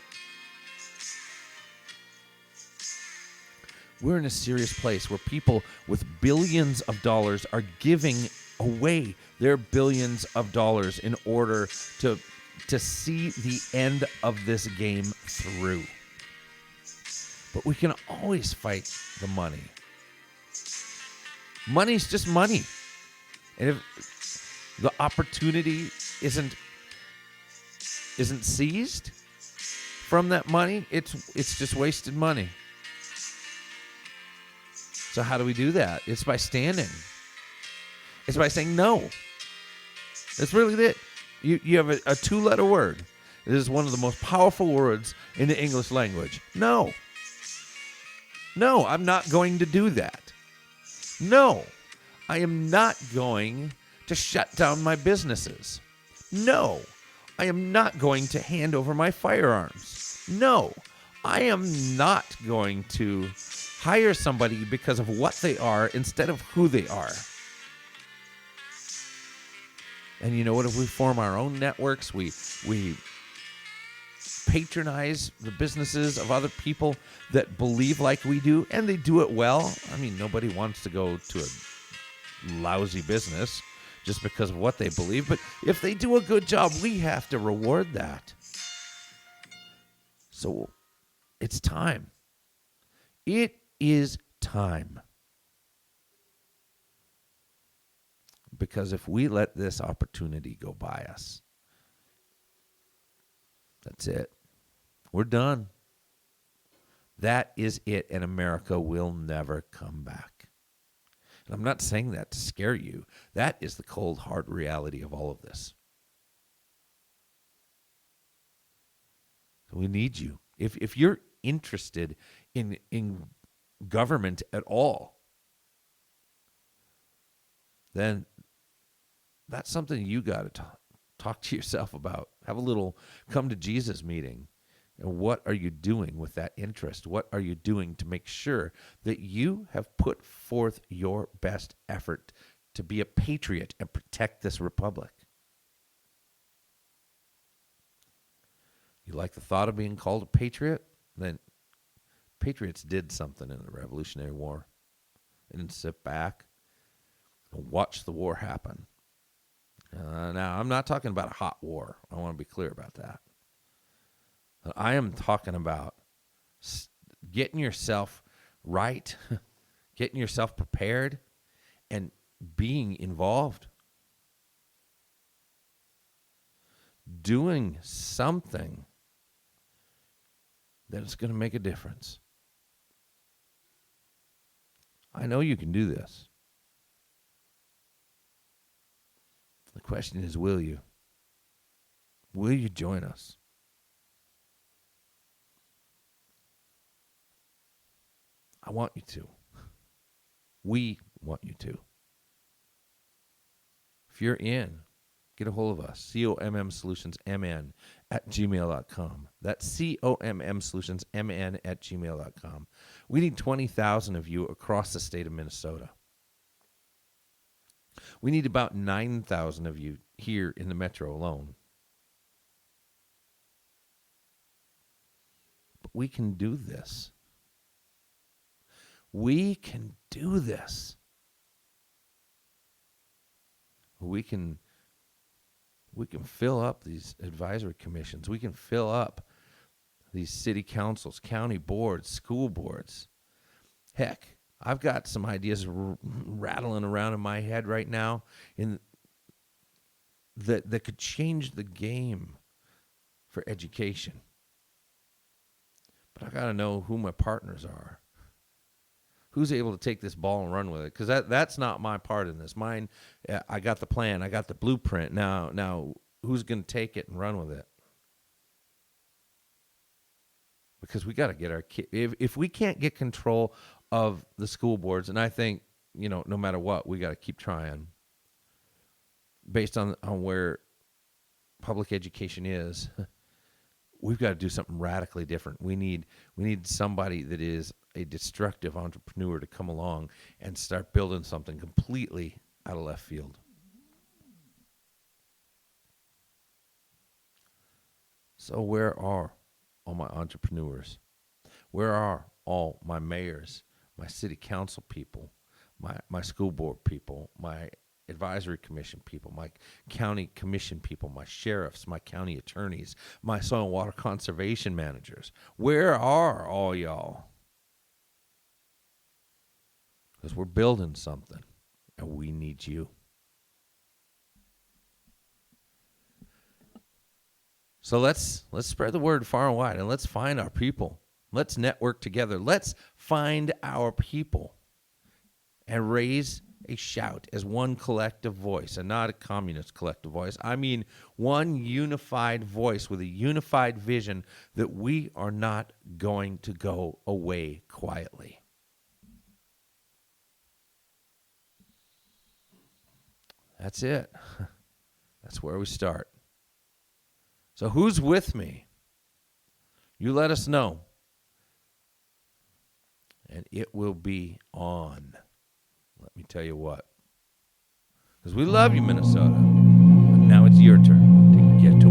A: We're in a serious place where people with billions of dollars are giving away their billions of dollars in order to see the end of this game through. But we can always fight the money. Money's just money. And if the opportunity isn't seized from that money, it's just wasted money. So how do we do that? It's by standing. It's by saying no. That's really it. You have a two-letter word. It is one of the most powerful words in the English language. No. No, I'm not going to do that. No, I am not going to shut down my businesses. No, I am not going to hand over my firearms. No, I am not going to hire somebody because of what they are instead of who they are. And you know what? If we form our own networks, we patronize the businesses of other people that believe like we do, and they do it well. I mean, nobody wants to go to a lousy business just because of what they believe. But if they do a good job, we have to reward that. So it's time. It is time. Because if we let this opportunity go by us, that's it. We're done. That is it, and America will never come back. And I'm not saying that to scare you. That is the cold, hard reality of all of this. So we need you. If you're interested in government at all, then that's something you got to talk to yourself about. Have a little come to Jesus meeting. And what are you doing with that interest? What are you doing to make sure that you have put forth your best effort to be a patriot and protect this republic? You like the thought of being called a patriot? Then Patriots did something in the Revolutionary War. They didn't sit back and watch the war happen. Now, I'm not talking about a hot war. I want to be clear about that. I am talking about getting yourself right, getting yourself prepared, and being involved. Doing something that is going to make a difference. I know you can do this. The question is, will you? Will you join us? I want you to. We want you to. If you're in, get a hold of us, commsolutionsmn@gmail.com. That's commsolutionsmn@gmail.com. We need 20,000 of you across the state of Minnesota. We need about 9,000 of you here in the metro alone. But we can do this. We can do this. We can fill up these advisory commissions. We can fill up these city councils, county boards, school boards. Heck, I've got some ideas rattling around in my head right now that could change the game for education. But I got to know who my partners are. Who's able to take this ball and run with it? Because that's not my part in this. Mine, I got the plan. I got the blueprint. Now who's going to take it and run with it? Because we got to get our kids. If we can't get control of the school boards, and I think, no matter what, we got to keep trying. Based on where public education is, we've got to do something radically different. We need somebody that is a destructive entrepreneur to come along and start building something completely out of left field. So where are all my entrepreneurs? Where are all my mayors, my city council people, my school board people, my advisory commission people, my county commission people, my sheriffs, my county attorneys, my soil and water conservation managers? Where are all y'all? Because we're building something, and we need you. So let's spread the word far and wide, and let's find our people. Let's network together. Let's find our people and raise a shout as one collective voice, and not a communist collective voice. I mean one unified voice with a unified vision that we are not going to go away quietly. That's it. That's where we start. So who's with me? You let us know. And it will be on. Let me tell you what. Because we love you, Minnesota. But now it's your turn to get to